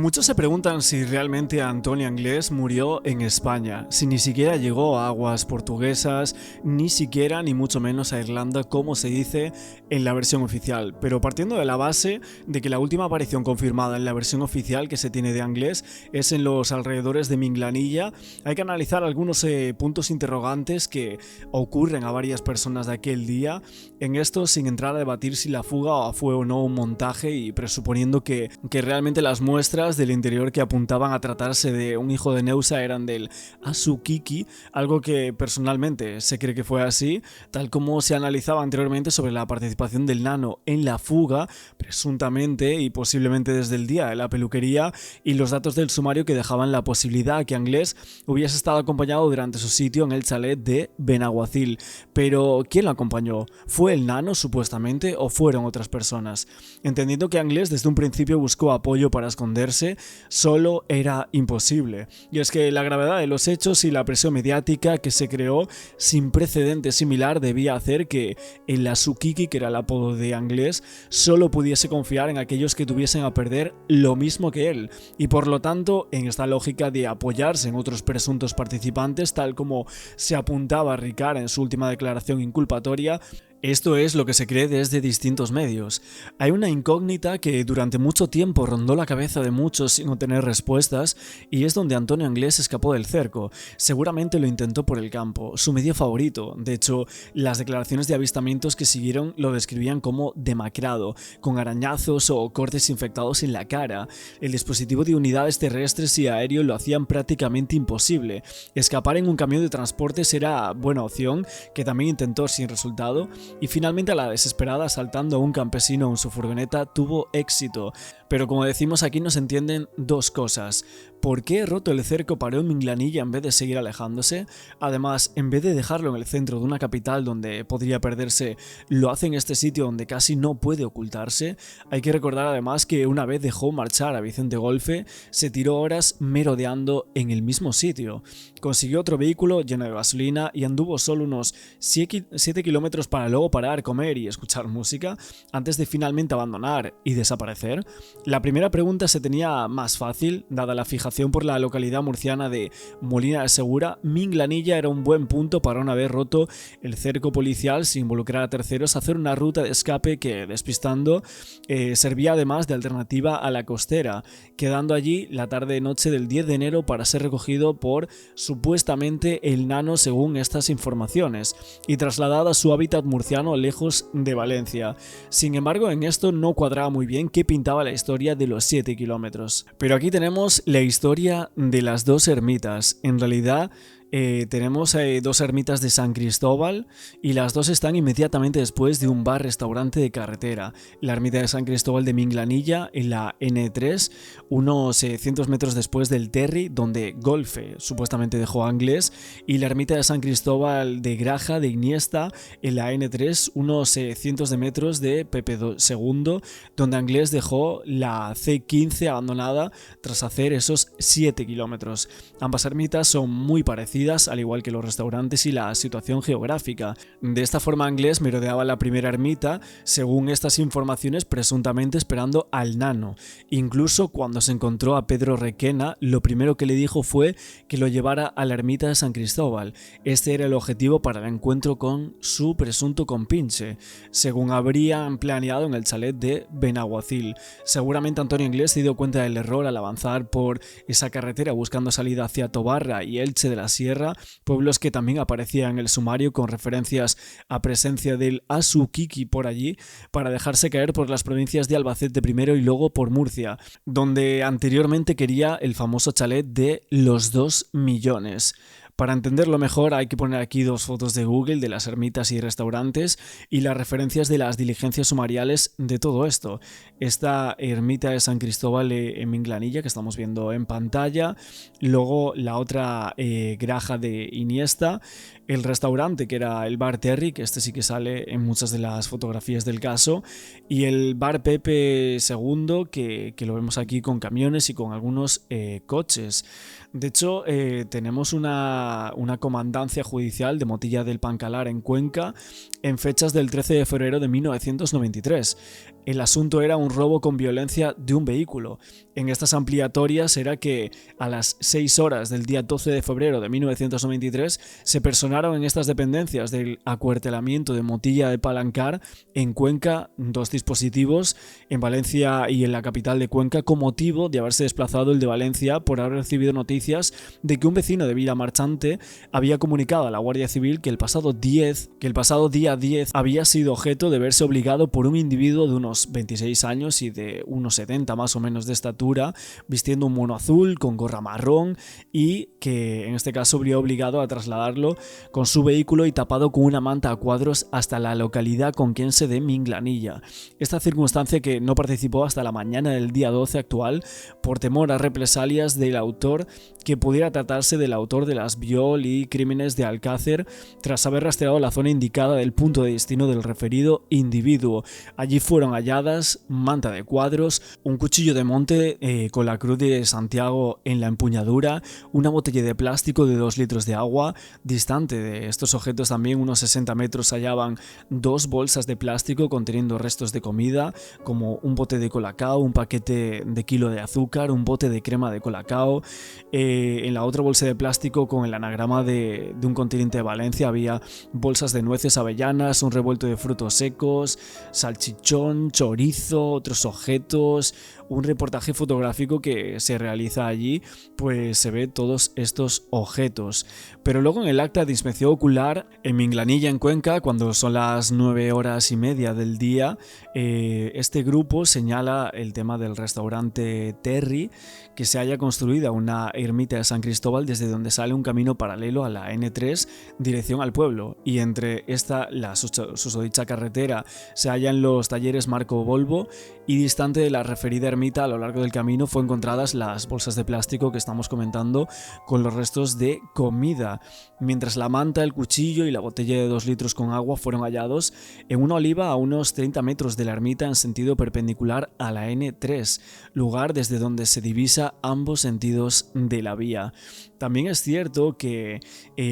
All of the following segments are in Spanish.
Muchos se preguntan si realmente Antonio Anglés murió en España, si ni siquiera llegó a aguas portuguesas, ni siquiera ni mucho menos a Irlanda como se dice en la versión oficial. Pero partiendo de la base de que la última aparición confirmada en la versión oficial que se tiene de Anglés es en los alrededores de Minglanilla, hay que analizar algunos puntos interrogantes que ocurren a varias personas de aquel día. En esto, sin entrar a debatir si la fuga fue o no un montaje y presuponiendo que realmente las muestras del interior que apuntaban a tratarse de un hijo de Neusa eran del Asukiki, algo que personalmente se cree que fue así, tal como se analizaba anteriormente sobre la participación del nano en la fuga, presuntamente y posiblemente desde el día de la peluquería, y los datos del sumario que dejaban la posibilidad que Anglés hubiese estado acompañado durante su sitio en el chalet de Benaguacil. Pero ¿quién lo acompañó? ¿Fue el nano supuestamente o fueron otras personas? Entendiendo que Anglés desde un principio buscó apoyo para esconderse, solo era imposible. Y es que la gravedad de los hechos y la presión mediática que se creó sin precedente similar debía hacer que el Asukiki, que era el apodo de Anglés, solo pudiese confiar en aquellos que tuviesen a perder lo mismo que él, y por lo tanto en esta lógica de apoyarse en otros presuntos participantes, tal como se apuntaba a Ricard en su última declaración inculpatoria. Esto es lo que se cree desde distintos medios. Hay una incógnita que durante mucho tiempo rondó la cabeza de muchos sin obtener respuestas, y es donde Antonio Anglés escapó del cerco. Seguramente lo intentó por el campo, su medio favorito. De hecho, las declaraciones de avistamientos que siguieron lo describían como demacrado, con arañazos o cortes infectados en la cara. El dispositivo de unidades terrestres y aéreo lo hacían prácticamente imposible. Escapar en un camión de transportes era buena opción, que también intentó sin resultado. Y finalmente, a la desesperada, asaltando a un campesino en su furgoneta, tuvo éxito. Pero como decimos aquí, no se entienden dos cosas. ¿Por qué roto el cerco paró en Minglanilla en vez de seguir alejándose? Además, en vez de dejarlo en el centro de una capital donde podría perderse, lo hace en este sitio donde casi no puede ocultarse. Hay que recordar además que una vez dejó marchar a Vicente Golfe, se tiró horas merodeando en el mismo sitio. Consiguió otro vehículo lleno de gasolina y anduvo solo unos 7 kilómetros para luego parar, comer y escuchar música, antes de finalmente abandonar y desaparecer. La primera pregunta se tenía más fácil, dada la fijación por la localidad murciana de Molina de Segura. Minglanilla era un buen punto para, una vez roto el cerco policial sin involucrar a terceros, hacer una ruta de escape que, despistando, servía además de alternativa a la costera, quedando allí la tarde-noche del 10 de enero para ser recogido por supuestamente el nano según estas informaciones y trasladado a su hábitat murciano lejos de Valencia. Sin embargo, en esto no cuadraba muy bien qué pintaba la historia de los 7 kilómetros. Pero aquí tenemos la historia de las dos ermitas. En realidad, tenemos dos ermitas de San Cristóbal y las dos están inmediatamente después de un bar-restaurante de carretera. La ermita de San Cristóbal de Minglanilla en la N3, unos 100 metros después del Terry, donde Golfe supuestamente dejó a Anglés, y la ermita de San Cristóbal de Graja de Iniesta en la N3, unos cientos de metros de Pepe II, donde Anglés dejó la C15 abandonada tras hacer esos 7 kilómetros. Ambas ermitas son muy parecidas, al igual que los restaurantes y la situación geográfica. De esta forma, Anglés merodeaba la primera ermita, según estas informaciones, presuntamente esperando al nano. Incluso cuando se encontró a Pedro Requena, lo primero que le dijo fue que lo llevara a la ermita de San Cristóbal. Este era el objetivo para el encuentro con su presunto compinche, según habrían planeado en el chalet de Benaguacil. Seguramente Antonio Anglés se dio cuenta del error al avanzar por esa carretera buscando salida hacia Tobarra y Elche de la Sierra, pueblos que también aparecían en el sumario con referencias a presencia del Asukiki por allí, para dejarse caer por las provincias de Albacete primero y luego por Murcia, donde anteriormente quería el famoso chalet de los 2 millones. Para entenderlo mejor hay que poner aquí dos fotos de Google de las ermitas y restaurantes y las referencias de las diligencias sumariales de todo esto. Esta ermita de San Cristóbal en Minglanilla que estamos viendo en pantalla, luego la otra graja de Iniesta, el restaurante que era el bar Terry, que este sí que sale en muchas de las fotografías del caso, y el bar Pepe II que lo vemos aquí con camiones y con algunos coches. De hecho, tenemos una una comandancia judicial de Motilla del Pancalar en Cuenca en fechas del 13 de febrero de 1993. El asunto era un robo con violencia de un vehículo. En estas ampliatorias era que a las 6 horas del día 12 de febrero de 1993 se personaron en estas dependencias del acuartelamiento de Motilla de Palancar en Cuenca 2 dispositivos en Valencia y en la capital de Cuenca con motivo de haberse desplazado el de Valencia por haber recibido noticias de que un vecino de Vila Marchante había comunicado a la Guardia Civil que el pasado día 10 había sido objeto de verse obligado por un individuo de unos 26 años y de unos 70 más o menos de estatura, vistiendo un mono azul con gorra marrón y que en este caso habría obligado a trasladarlo con su vehículo y tapado con una manta a cuadros hasta la localidad conquense de Minglanilla. Esta circunstancia que no participó hasta la mañana del día 12 actual por temor a represalias del autor, que pudiera tratarse del autor de las viol y crímenes de Alcácer, tras haber rastreado la zona indicada del punto de destino del referido individuo. Allí fueron halladas manta de cuadros, un cuchillo de monte con la cruz de Santiago en la empuñadura, una botella de plástico de 2 litros de agua. Distante de estos objetos también unos 60 metros hallaban 2 bolsas de plástico conteniendo restos de comida, como un bote de colacao, un paquete de kilo de azúcar, un bote de crema de colacao. En la otra bolsa de plástico con el anagrama de un continente de Valencia había bolsas de nueces, avellanas, un revuelto de frutos secos, salchichón, chorizo, otros objetos. Un reportaje fotográfico que se realiza allí, pues se ve todos estos objetos. Pero luego en el acta de inspección ocular en Minglanilla, en Cuenca, cuando son las 9:30 del día, este grupo señala el tema del restaurante Terry, que se haya construida una ermita de San Cristóbal desde donde sale un camino paralelo a la N3 dirección al pueblo, y entre la susodicha carretera se hallan los talleres Marco Volvo, y distante de la referida ermita a lo largo del camino fue encontradas las bolsas de plástico que estamos comentando con los restos de comida, mientras la manta, el cuchillo y la botella de 2 litros con agua fueron hallados en una oliva a unos 30 metros de la ermita en sentido perpendicular a la N3, lugar desde donde se divisa ambos sentidos de la vía. También es cierto que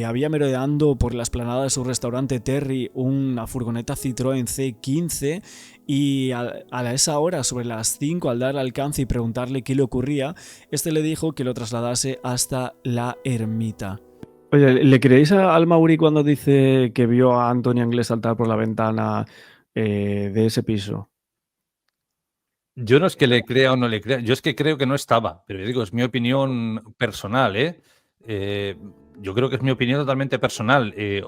había merodeando por la explanada de su restaurante Terry una furgoneta Citroën C15 y a esa hora, sobre las 5, al dar alcance y preguntarle qué le ocurría, este le dijo que lo trasladase hasta la ermita. Oye, ¿le creéis al Mauri cuando dice que vio a Antonio Anglés saltar por la ventana de ese piso? Yo no es que le crea o no le crea, yo es que creo que no estaba, pero yo digo, es mi opinión personal, ¿eh? Yo creo que es mi opinión totalmente personal. El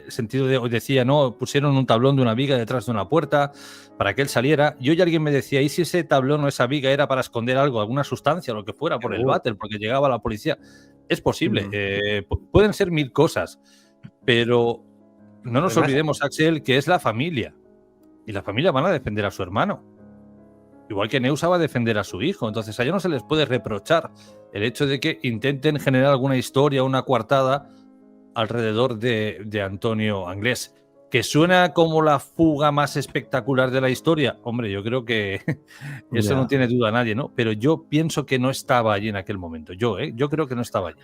sentido de, hoy decía, no, pusieron un tablón de una viga detrás de una puerta para que él saliera. Y hoy alguien me decía, ¿y si ese tablón o esa viga era para esconder algo, alguna sustancia o lo que fuera, por el váter, porque llegaba la policía? Es posible, pueden ser 1000 cosas, pero no nos olvidemos, Axel, que es la familia. Y la familia van a defender a su hermano. Igual que Neusa va a defender a su hijo. Entonces a ellos no se les puede reprochar el hecho de que intenten generar alguna historia, una coartada alrededor de Antonio Anglés. ¿Que suena como la fuga más espectacular de la historia? Hombre, yo creo que eso no tiene duda nadie, ¿no? Pero yo pienso que no estaba allí en aquel momento. Yo creo que no estaba allí.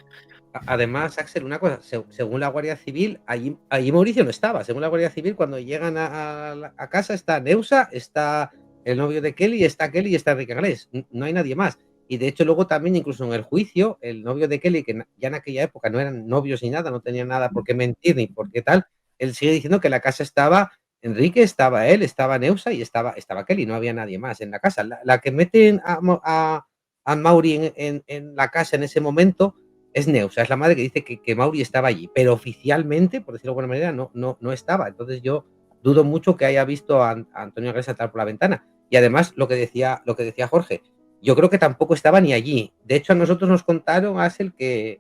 Además, Axel, una cosa, según la Guardia Civil, allí Mauricio no estaba. Según la Guardia Civil, cuando llegan a casa está Neusa, está el novio de Kelly, está Kelly y está Enrique Anglés. No hay nadie más. Y de hecho luego también, incluso en el juicio, el novio de Kelly, que ya en aquella época no eran novios ni nada, no tenían nada por qué mentir ni por qué tal, él sigue diciendo que la casa estaba Enrique, estaba él, estaba Neusa y estaba Kelly, no había nadie más en la casa. La que meten a Mauri en la casa en ese momento es Neusa, es la madre que dice que Mauri estaba allí, pero oficialmente, por decirlo de alguna manera, no estaba. Entonces yo dudo mucho que haya visto a Antonio Anglés saltar por la ventana. Y además, lo que decía Jorge, yo creo que tampoco estaba ni allí. De hecho, a nosotros nos contaron, Axel, que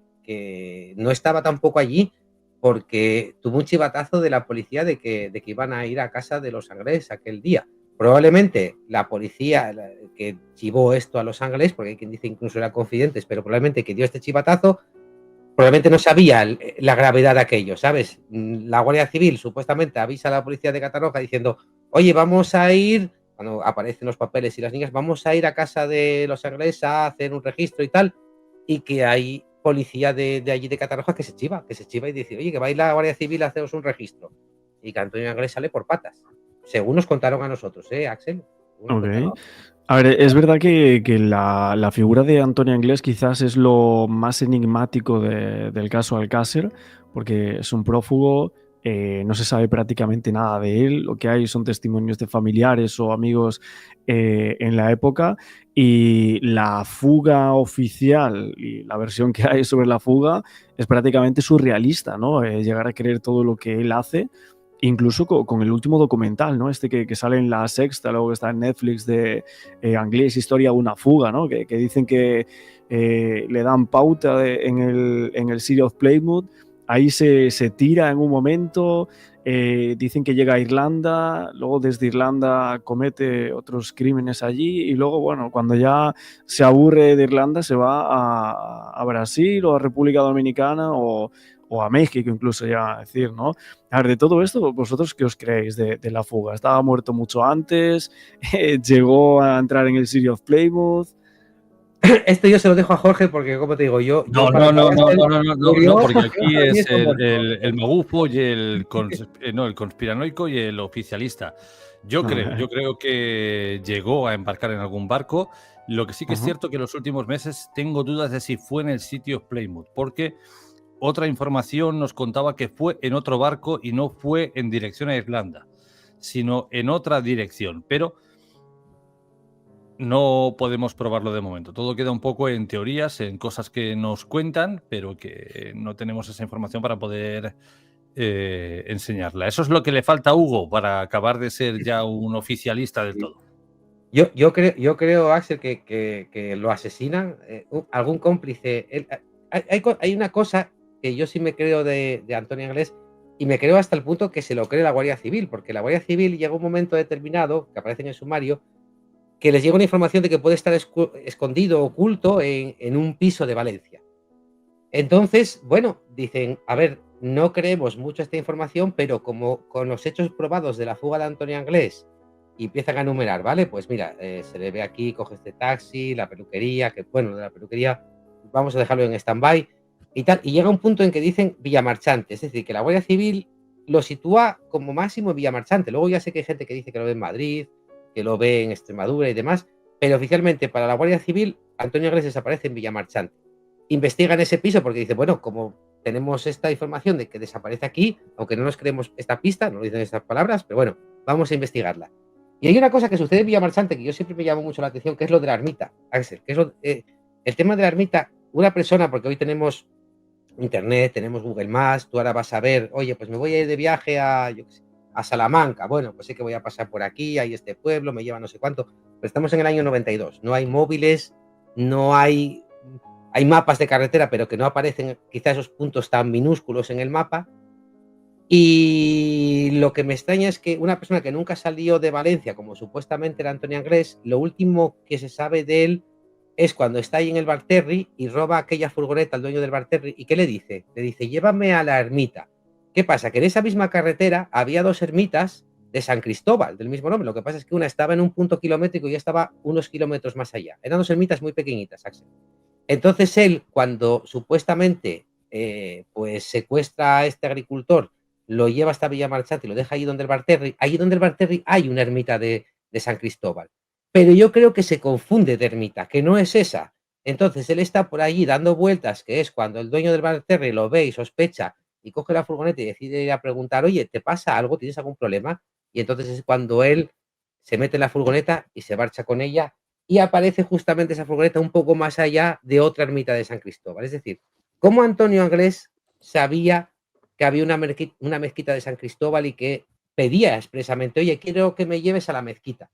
no estaba tampoco allí porque tuvo un chivatazo de la policía de que iban a ir a casa de los Anglés aquel día. Probablemente la policía que chivó esto a los Anglés, porque hay quien dice incluso era confidentes, pero probablemente que dio este chivatazo, probablemente no sabía la gravedad de aquello, ¿sabes? La Guardia Civil supuestamente avisa a la policía de Catarroja diciendo, oye, vamos a ir, cuando aparecen los papeles y las niñas, vamos a ir a casa de los Anglés a hacer un registro y tal, y que ahí policía de allí de Catarroja que se chiva y dice, oye, que va a ir la Guardia Civil a haceros un registro. Y que Antonio Anglés sale por patas. Según nos contaron a nosotros, Axel. Ok. A ver, es verdad que la figura de Antonio Anglés quizás es lo más enigmático del caso Alcácer, porque es un prófugo, no se sabe prácticamente nada de él, lo que hay son testimonios de familiares o amigos en la época, y la fuga oficial y la versión que hay sobre la fuga es prácticamente surrealista, ¿no? Llegar a creer todo lo que él hace. Incluso con el último documental, ¿no? Este que sale en La Sexta, luego que está en Netflix, de Anglés, historia de una fuga, ¿no? Que dicen que le dan pauta en el City of Plymouth, ahí se tira en un momento, dicen que llega a Irlanda, luego desde Irlanda comete otros crímenes allí y luego, bueno, cuando ya se aburre de Irlanda se va a Brasil o a República Dominicana o a México incluso, ya a decir, ¿no? A ver, de todo esto, ¿vosotros qué os creéis de la fuga? ¿Estaba muerto mucho antes? ¿Llegó a entrar en el City of Plymouth? Esto yo se lo dejo a Jorge porque, como te digo, yo No, para no, mí no, no, Axel no, no, murió, no, porque yo aquí para mí es está muerto. el magufo y el conspiranoico y el oficialista. Yo creo que llegó a embarcar en algún barco. Lo que sí que es cierto que en los últimos meses tengo dudas de si fue en el City of Plymouth, porque otra información nos contaba que fue en otro barco y no fue en dirección a Irlanda, sino en otra dirección. Pero no podemos probarlo de momento. Todo queda un poco en teorías, en cosas que nos cuentan, pero que no tenemos esa información para poder enseñarla. Eso es lo que le falta a Hugo para acabar de ser ya un oficialista del todo. Yo creo, Axel, que lo asesinan, algún cómplice. Hay una cosa que yo sí me creo de Antonio Anglés, y me creo hasta el punto que se lo cree la Guardia Civil, porque la Guardia Civil llega un momento determinado, que aparece en el sumario, que les llega una información de que puede estar escondido, oculto en un piso de Valencia. Entonces, bueno, dicen, a ver, no creemos mucho esta información, pero como con los hechos probados de la fuga de Antonio Anglés, y empiezan a enumerar, ¿vale? Pues mira, se le ve aquí, coge este taxi, la peluquería, que bueno, de la peluquería vamos a dejarlo en stand-by y tal. Y llega un punto en que dicen Villamarchante, es decir, que la Guardia Civil lo sitúa como máximo en Villamarchante. Luego ya sé que hay gente que dice que lo ve en Madrid, que lo ve en Extremadura y demás, pero oficialmente para la Guardia Civil, Antonio Anglés desaparece en Villamarchante. Investigan ese piso porque dice, bueno, como tenemos esta información de que desaparece aquí, aunque no nos creemos esta pista, no lo dicen estas palabras, pero bueno, vamos a investigarla. Y hay una cosa que sucede en Villamarchante que yo siempre me llamo mucho la atención, que es lo de la ermita, Axel, que es el tema de la ermita. Una persona, porque hoy tenemos internet, tenemos Google Maps, tú ahora vas a ver, oye, pues me voy a ir de viaje a Salamanca, bueno, pues sé que voy a pasar por aquí, hay este pueblo, me lleva no sé cuánto, pero estamos en el año 92, no hay móviles, no hay mapas de carretera, pero que no aparecen quizá esos puntos tan minúsculos en el mapa. Y lo que me extraña es que una persona que nunca salió de Valencia, como supuestamente era Antonio Anglés, lo último que se sabe de él es cuando está ahí en el Barterri y roba aquella furgoneta al dueño del Barterri. ¿Y qué le dice? Le dice, llévame a la ermita. ¿Qué pasa? Que en esa misma carretera había dos ermitas de San Cristóbal, del mismo nombre. Lo que pasa es que una estaba en un punto kilométrico y ya estaba unos kilómetros más allá. Eran dos ermitas muy pequeñitas, Axel. Entonces él, cuando supuestamente pues secuestra a este agricultor, lo lleva hasta Villamarchante y lo deja allí donde el Barterri hay una ermita de San Cristóbal. Pero yo creo que se confunde de ermita, que no es esa. Entonces él está por allí dando vueltas, que es cuando el dueño del Barterri lo ve y sospecha y coge la furgoneta y decide ir a preguntar, oye, ¿te pasa algo? ¿Tienes algún problema? Y entonces es cuando él se mete en la furgoneta y se marcha con ella y aparece justamente esa furgoneta un poco más allá de otra ermita de San Cristóbal. Es decir, ¿cómo Antonio Anglés sabía que había una mezquita de San Cristóbal y que pedía expresamente, oye, quiero que me lleves a la mezquita?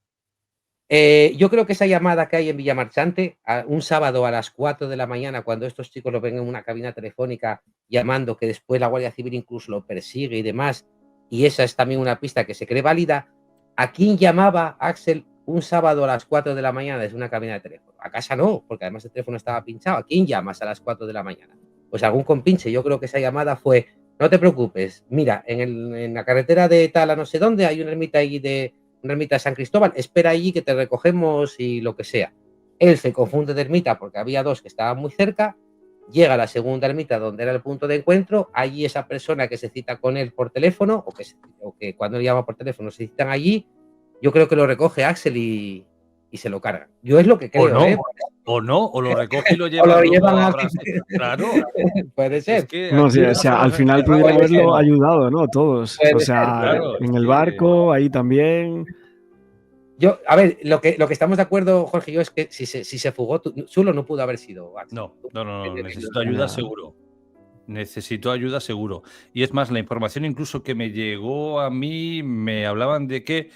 Yo creo que esa llamada que hay en Villamarchante, un sábado a las 4 de la mañana, cuando estos chicos lo ven en una cabina telefónica llamando, que después la Guardia Civil incluso lo persigue y demás, y esa es también una pista que se cree válida. ¿A quién llamaba Axel un sábado a las 4 de la mañana desde una cabina de teléfono? A casa no, porque además el teléfono estaba pinchado. ¿A quién llamas a las 4 de la mañana? Pues algún compinche. Yo creo que esa llamada fue, no te preocupes, mira, en la carretera de tal a no sé dónde hay una ermita ahí de San Cristóbal, espera allí que te recogemos y lo que sea. Él se confunde de ermita porque había dos que estaban muy cerca llega a la segunda ermita donde era el punto de encuentro, allí esa persona que se cita con él por teléfono, o que cuando él llama por teléfono se citan allí, yo creo que lo recoge Axel y se lo cargan. Yo es lo que creo, ¿eh? O lo recoge y lo O lleva lo luego llevan a a Brasil. Claro. Puede Es ser. que No, aquí o sea, al final pudieron Puede ser. haberlo ayudado, ¿no? Todos. Puede O ser, sea, claro, en es el que barco, ahí también. Yo, a ver, lo que estamos de acuerdo, Jorge y yo, es que si se fugó, solo no pudo haber sido Axel. no, necesito ayuda seguro. Necesito ayuda seguro. Y es más, la información incluso que me llegó a mí, me hablaban de que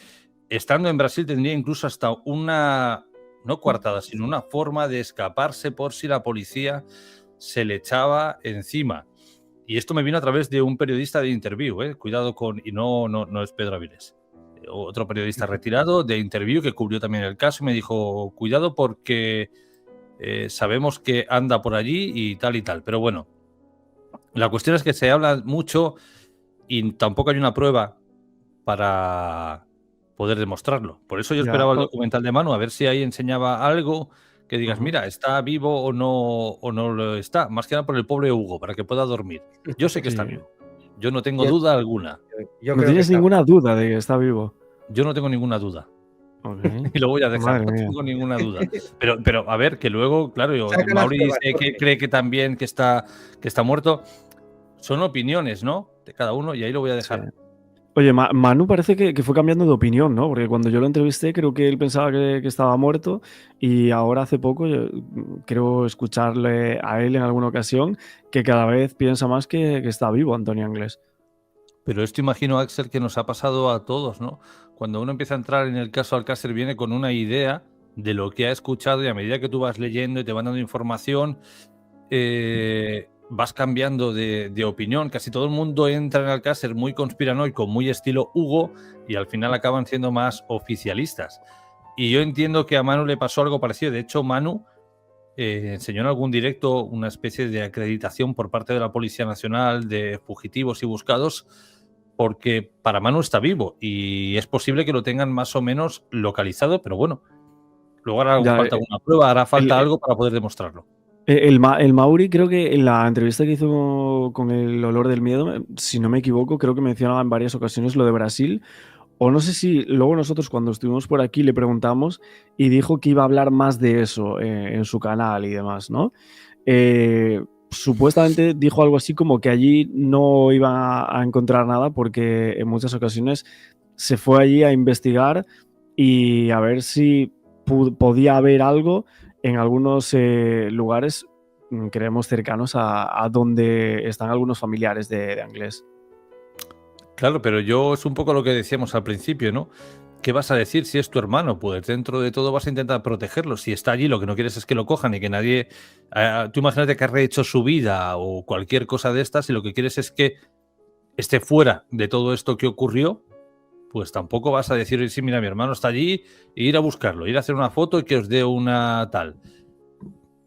estando en Brasil tendría incluso hasta una, no coartada, sino una forma de escaparse por si la policía se le echaba encima. Y esto me vino a través de un periodista de Interview, cuidado con, y no es Pedro Avilés, otro periodista retirado de Interview que cubrió también el caso y me dijo, cuidado porque sabemos que anda por allí y tal, pero bueno, la cuestión es que se habla mucho y tampoco hay una prueba para poder demostrarlo. Por eso yo esperaba el documental de Manu, a ver si ahí enseñaba algo que digas, mira, está vivo o no lo está. Más que nada por el pobre Hugo, para que pueda dormir. Yo sé que está vivo. Yo no tengo duda alguna. No tienes ninguna duda de que está vivo. Yo no tengo ninguna duda. Okay. Y lo voy a dejar, no tengo ninguna duda. Pero a ver, que luego, claro, Mauri dice que cree que también que está muerto. Son opiniones, ¿no? De cada uno, y ahí lo voy a dejar. Sí. Oye, Manu parece que fue cambiando de opinión, ¿no? Porque cuando yo lo entrevisté creo que él pensaba que estaba muerto y ahora hace poco creo escucharle a él en alguna ocasión que cada vez piensa más que está vivo Antonio Anglés. Pero esto imagino, Axel, que nos ha pasado a todos, ¿no? Cuando uno empieza a entrar en el caso Alcácer viene con una idea de lo que ha escuchado y a medida que tú vas leyendo y te van dando información, vas cambiando de opinión. Casi todo el mundo entra en Alcácer muy conspiranoico, muy estilo Hugo, y al final acaban siendo más oficialistas. Y yo entiendo que a Manu le pasó algo parecido. De hecho, Manu enseñó en algún directo una especie de acreditación por parte de la Policía Nacional de fugitivos y buscados, porque para Manu está vivo y es posible que lo tengan más o menos localizado, pero bueno, luego hará falta alguna prueba, hará falta algo para poder demostrarlo. El Mauri, creo que en la entrevista que hizo con el olor del miedo, si no me equivoco, creo que mencionaba en varias ocasiones lo de Brasil. O no sé si luego nosotros cuando estuvimos por aquí le preguntamos y dijo que iba a hablar más de eso en su canal y demás, ¿no? Supuestamente dijo algo así como que allí no iba a encontrar nada porque en muchas ocasiones se fue allí a investigar y a ver si podía haber algo en algunos lugares, creemos, cercanos a donde están algunos familiares de Anglés. Claro, pero yo es un poco lo que decíamos al principio, ¿no? ¿Qué vas a decir si es tu hermano? Pues dentro de todo vas a intentar protegerlo. Si está allí, lo que no quieres es que lo cojan y que nadie... tú imagínate que ha rehecho su vida o cualquier cosa de estas y lo que quieres es que esté fuera de todo esto que ocurrió, pues tampoco vas a decir, sí, mira, mi hermano está allí, e ir a buscarlo, ir a hacer una foto y que os dé una tal.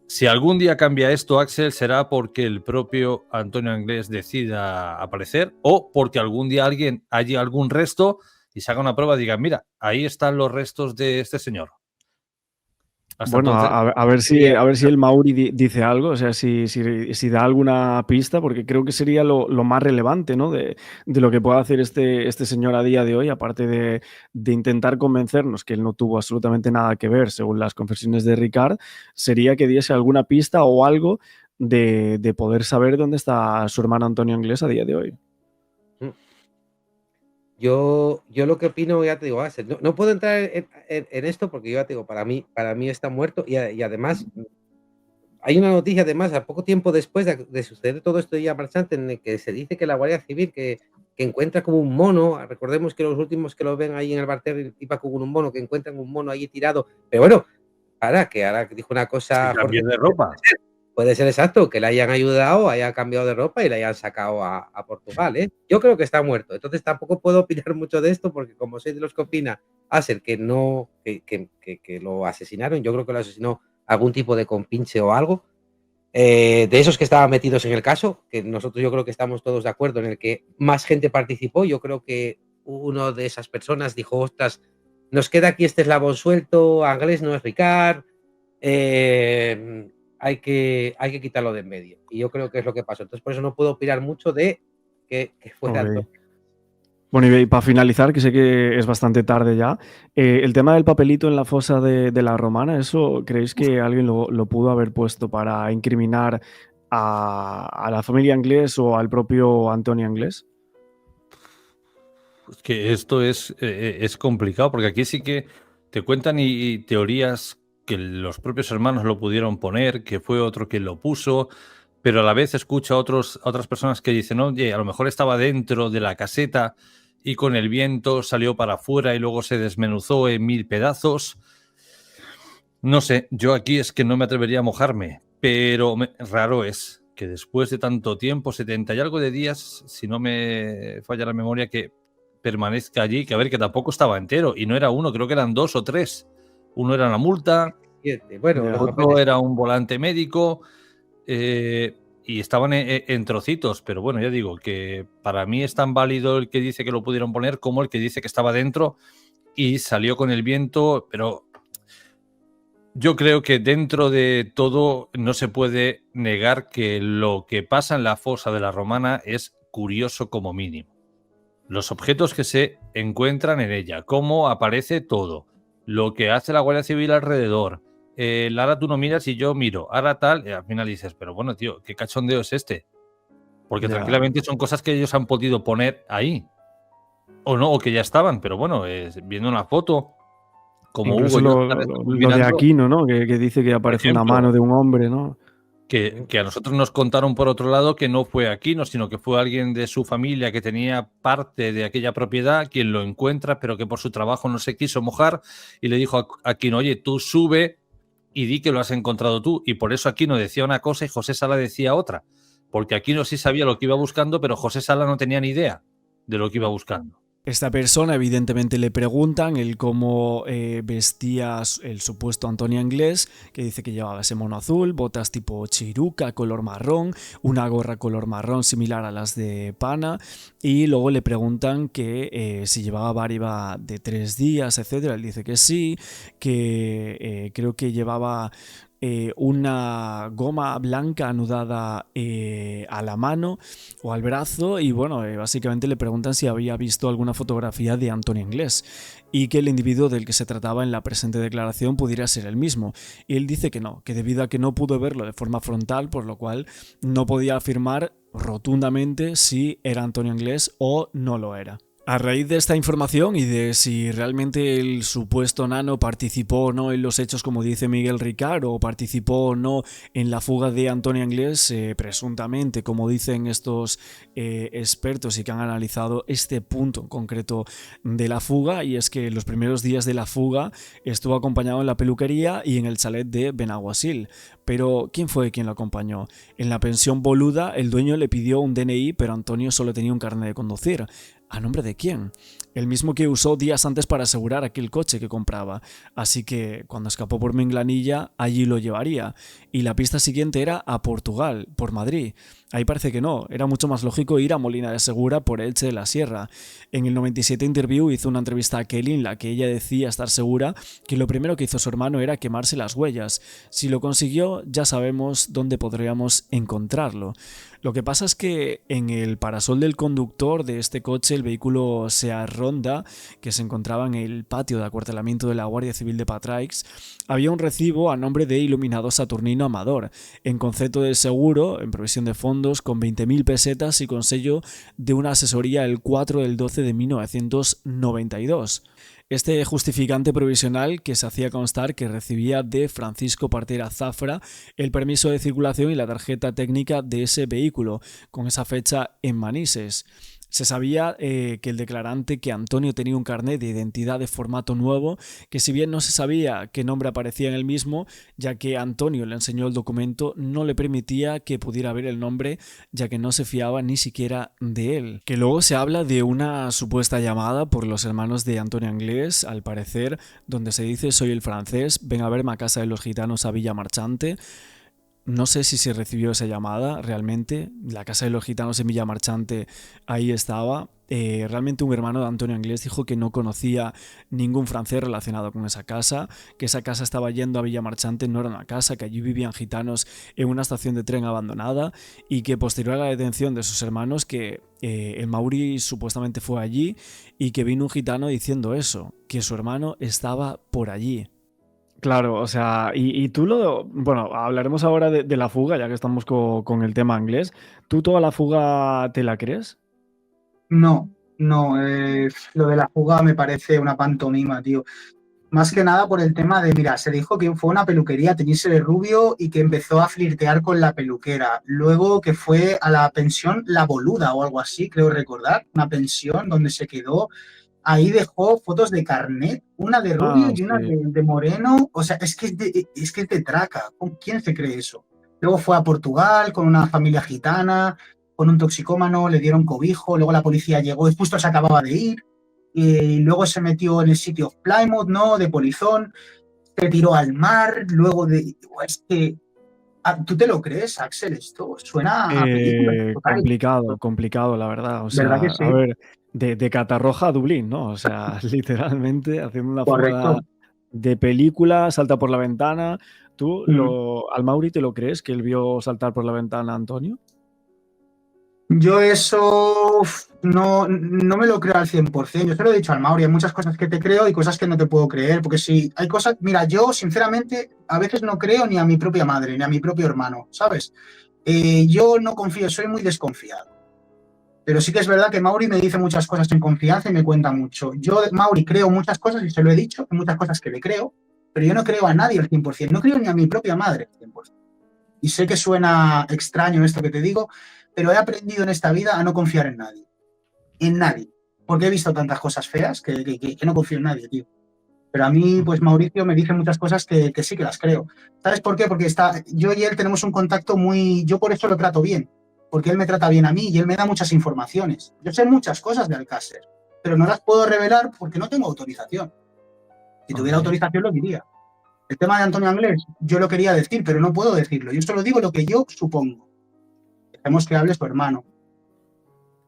Si algún día cambia esto, Axel, será porque el propio Antonio Anglés decida aparecer o porque algún día alguien haya algún resto y se haga una prueba y diga, mira, ahí están los restos de este señor. Hasta bueno, entonces, a ver si el Mauri dice algo, o sea, si da alguna pista, porque creo que sería lo más relevante, ¿no? De lo que pueda hacer este señor a día de hoy, aparte de intentar convencernos que él no tuvo absolutamente nada que ver, según las confesiones de Ricard, sería que diese alguna pista o algo de poder saber dónde está su hermano Antonio Anglés a día de hoy. Yo lo que opino, ya te digo, no puedo entrar en esto porque yo ya te digo, para mí está muerto y además hay una noticia además a poco tiempo después de suceder todo esto ya marchante en el que se dice que la Guardia Civil que encuentra como un mono, recordemos que los últimos que lo ven ahí en el Barter iba con un mono, que encuentran un mono ahí tirado, pero bueno, ahora dijo una cosa... ¿Cambiar de ropa? Puede ser exacto, que le hayan ayudado, haya cambiado de ropa y le hayan sacado a Portugal, ¿eh? Yo creo que está muerto, entonces tampoco puedo opinar mucho de esto porque como soy de los que opina Axel que no, que lo asesinaron, yo creo que lo asesinó algún tipo de compinche o algo, de esos que estaban metidos en el caso, que nosotros yo creo que estamos todos de acuerdo en el que más gente participó, yo creo que uno de esas personas dijo, ostras, nos queda aquí este eslabón suelto, Anglés no es Ricard, hay que quitarlo de en medio. Y yo creo que es lo que pasó. Entonces, por eso no puedo opinar mucho de que fuera Ok. Antonio. Bueno, y para finalizar, que sé que es bastante tarde ya, el tema del papelito en la fosa de la Romana, ¿eso creéis que alguien lo pudo haber puesto para incriminar a la familia Anglés o al propio Antonio Anglés? Es que esto es complicado, porque aquí sí que te cuentan y teorías que los propios hermanos lo pudieron poner, que fue otro quien lo puso, pero a la vez escucha a otras personas que dicen, oye, a lo mejor estaba dentro de la caseta y con el viento salió para afuera y luego se desmenuzó en 1000 pedazos. No sé, yo aquí es que no me atrevería a mojarme, pero raro es que después de tanto tiempo, 70 y algo de días, si no me falla la memoria, que permanezca allí, que a ver, que tampoco estaba entero, y no era uno, creo que eran 2 o 3. Uno era la multa, Bueno, Ya. los otro papeles. era un volante médico, y estaban en trocitos, pero bueno, ya digo que para mí es tan válido el que dice que lo pudieron poner como el que dice que estaba dentro y salió con el viento, pero yo creo que dentro de todo no se puede negar que lo que pasa en la fosa de la Romana es curioso como mínimo. Los objetos que se encuentran en ella, cómo aparece todo, lo que hace la Guardia Civil alrededor. Ahora tú no miras y yo miro, ahora tal, y al final dices, pero bueno, tío, ¿qué cachondeo es este? Porque Ya. tranquilamente son cosas que ellos han podido poner ahí. O no, o que ya estaban, pero bueno, viendo una foto, como Hugo Incluso y Oscar estamos lo de mirando, Aquino, ¿no? Que dice que por aparece una ejemplo, mano de un hombre, ¿no? que a nosotros nos contaron por otro lado que no fue Aquino, sino que fue alguien de su familia que tenía parte de aquella propiedad, quien lo encuentra, pero que por su trabajo no se quiso mojar y le dijo a Aquino, oye, tú sube y di que lo has encontrado tú. Y por eso Aquino decía una cosa y José Sala decía otra. Porque Aquino sí sabía lo que iba buscando, pero José Sala no tenía ni idea de lo que iba buscando. Esta persona, evidentemente, le preguntan el cómo vestía el supuesto Antonio Anglés, que dice que llevaba ese mono azul, botas tipo chiruca, color marrón, una gorra color marrón similar a las de pana, y luego le preguntan que si llevaba barba de 3 días, etcétera. Él dice que sí, que creo que llevaba una goma blanca anudada a la mano o al brazo, y bueno, básicamente le preguntan si había visto alguna fotografía de Antonio Anglés y que el individuo del que se trataba en la presente declaración pudiera ser el mismo. Y él dice que no, que debido a que no pudo verlo de forma frontal, por lo cual no podía afirmar rotundamente si era Antonio Anglés o no lo era. A raíz de esta información y de si realmente el supuesto nano participó o no en los hechos, como dice Miguel Ricard, o participó o no en la fuga de Antonio Anglés, presuntamente, como dicen estos expertos y que han analizado este punto en concreto de la fuga, y es que en los primeros días de la fuga estuvo acompañado en la peluquería y en el chalet de Benaguasil. Pero ¿quién fue quien lo acompañó? En la pensión Boluda el dueño le pidió un DNI, pero Antonio solo tenía un carnet de conducir. ¿A nombre de quién? El mismo que usó días antes para asegurar aquel coche que compraba. Así que cuando escapó por Menglanilla, allí lo llevaría. Y la pista siguiente era a Portugal, por Madrid. Ahí parece que no, era mucho más lógico ir a Molina de Segura por Elche de la Sierra. En el 97 Interview hizo una entrevista a Kelly en la que ella decía estar segura que lo primero que hizo su hermano era quemarse las huellas. Si lo consiguió, ya sabemos dónde podríamos encontrarlo. Lo que pasa es que en el parasol del conductor de este coche, el vehículo Seat Ronda, que se encontraba en el patio de acuartelamiento de la Guardia Civil de Patraix, había un recibo a nombre de Iluminado Saturnino Amador, en concepto de seguro, en provisión de fondos, con 20.000 pesetas y con sello de una asesoría el 4 del 12 de 1992. Este justificante provisional que se hacía constar que recibía de Francisco Partera Zafra el permiso de circulación y la tarjeta técnica de ese vehículo, con esa fecha en Manises. Se sabía que el declarante, que Antonio tenía un carnet de identidad de formato nuevo, que si bien no se sabía qué nombre aparecía en el mismo, ya que Antonio le enseñó el documento, no le permitía que pudiera ver el nombre, ya que no se fiaba ni siquiera de él. Que luego se habla de una supuesta llamada por los hermanos de Antonio Anglés, al parecer, donde se dice: soy el francés, ven a verme a casa de los gitanos a Villa Marchante. No sé si se recibió esa llamada realmente. La casa de los gitanos en Villa Marchante, ahí estaba. Realmente un hermano de Antonio Anglés dijo que no conocía ningún francés relacionado con que esa casa estaba yendo a Villa Marchante, no era una casa, que allí vivían gitanos en una estación de tren abandonada y que posterior a la detención de sus hermanos que el Mauri supuestamente fue allí y que vino un gitano diciendo eso, que su hermano estaba por allí. Claro, o sea, y tú bueno, hablaremos ahora de la fuga, ya que estamos con el tema inglés. ¿Tú toda la fuga te la crees? No, no, lo de la fuga me parece una pantomima, tío. Más que nada por el tema de, mira, se dijo que fue a una peluquería, teñirse de rubio y que empezó a flirtear con la peluquera. Luego que fue a la pensión La Boluda o algo así, creo recordar, una pensión donde se quedó. Ahí dejó fotos de carnet, una de rubio Ah, y una sí. de moreno. O sea, es que es de traca. ¿Con quién se cree eso? Luego fue a Portugal con una familia gitana, con un toxicómano, le dieron cobijo, luego la policía llegó y justo se acababa de ir. Y luego se metió en el City of Plymouth, ¿no? De polizón, se tiró al mar, luego de... Es que, ¿tú te lo crees, Axel? Esto suena a película total. Complicado, complicado, la verdad. O ¿Verdad que sea, a sí? ver, de Catarroja a Dublín, ¿no? O sea, literalmente haciendo una fuga Correcto. de película, salta por la ventana. Mm. ¿Al Mauri te lo crees que él vio saltar por la ventana a Antonio? Yo eso no me lo creo al 100%. Yo se lo he dicho al Mauri, hay muchas cosas que te creo y cosas que no te puedo creer, porque si hay cosas, mira, yo sinceramente a veces no creo ni a mi propia madre, ni a mi propio hermano, ¿sabes? Yo no confío, soy muy desconfiado. Pero sí que es verdad que Mauri me dice muchas cosas en confianza y me cuenta mucho. Yo, Mauri, creo muchas cosas y se lo he dicho, hay muchas cosas que le creo, pero yo no creo a nadie al 100%, no creo ni a mi propia madre al 100%. Y sé que suena extraño esto que te digo, pero he aprendido en esta vida a no confiar en nadie, porque he visto tantas cosas feas que no confío en nadie, tío. Pero a mí, pues Mauricio me dice muchas cosas que sí que las creo. ¿Sabes por qué? Porque yo y él tenemos un contacto muy... Yo por eso lo trato bien, porque él me trata bien a mí y él me da muchas informaciones. Yo sé muchas cosas de Alcácer, pero no las puedo revelar porque no tengo autorización. Si Ok. tuviera autorización lo diría. El tema de Antonio Anglés, yo lo quería decir, pero no puedo decirlo. Yo solo digo lo que yo supongo. Dejemos que hable su hermano.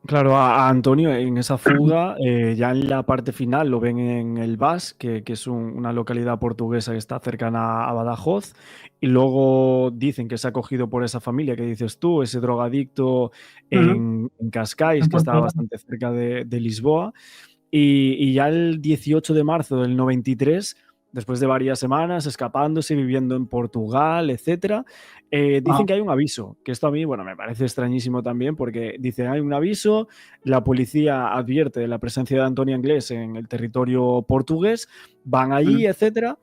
Claro, a Antonio en esa fuga, ya en la parte final lo ven en el Bas, que es una localidad portuguesa que está cercana a Badajoz, y luego dicen que se ha cogido por esa familia que dices tú, ese drogadicto en Cascais, En que estaba Portugal. bastante cerca de Lisboa, y ya el 18 de marzo del 93, después de varias semanas escapándose, viviendo en Portugal, etcétera, dicen Ah, que hay un aviso, que esto a mí, bueno, me parece extrañísimo también porque dicen hay un aviso, la policía advierte de la presencia de Antonio Anglés en el territorio portugués, van allí, etcétera,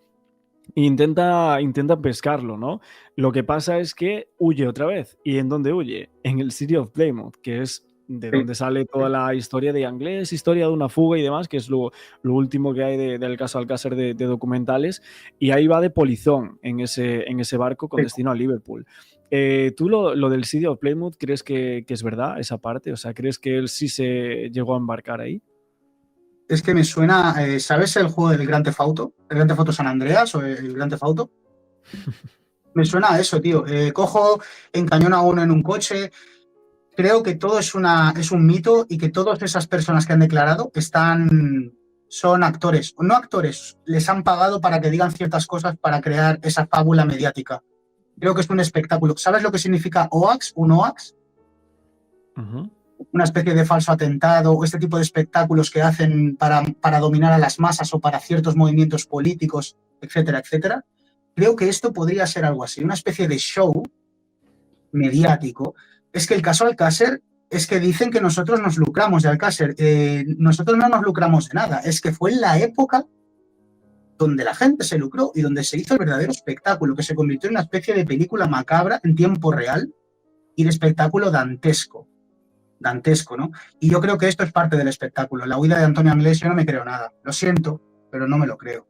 e intentan pescarlo, ¿no? Lo que pasa es que huye otra vez. ¿Y en dónde huye? En el City of Plymouth, que es de sí, donde sale toda sí. la historia de Anglés, historia de una fuga y demás, que es lo último que hay del caso Alcácer de documentales. Y ahí va de polizón en ese barco con Sí. destino a Liverpool. ¿Tú lo del City of Plymouth crees que es verdad esa parte? O sea, ¿crees que él sí se llegó a embarcar ahí? Es que me suena, ¿sabes el juego del Grand Theft Auto? ¿El Grand Theft Auto San Andreas o el Grand Theft Auto? Me suena a eso, tío. Cojo, encañono a uno en un coche. Creo que todo es un mito y que todas esas personas que han declarado son actores. No actores, les han pagado para que digan ciertas cosas para crear esa fábula mediática. Creo que es un espectáculo. ¿Sabes lo que significa OAX? Un OAX, Ujú. una especie de falso atentado o este tipo de espectáculos que hacen para dominar a las masas o para ciertos movimientos políticos, etcétera, etcétera. Creo que esto podría ser algo así, una especie de show mediático. Es que el caso Alcácer es que dicen que nosotros nos lucramos de Alcácer. Nosotros no nos lucramos de nada. Es que fue en la época donde la gente se lucró y donde se hizo el verdadero espectáculo, que se convirtió en una especie de película macabra en tiempo real y de espectáculo dantesco, ¿no? Y yo creo que esto es parte del espectáculo. La huida de Antonio Anglés, yo no me creo nada. Lo siento, pero no me lo creo.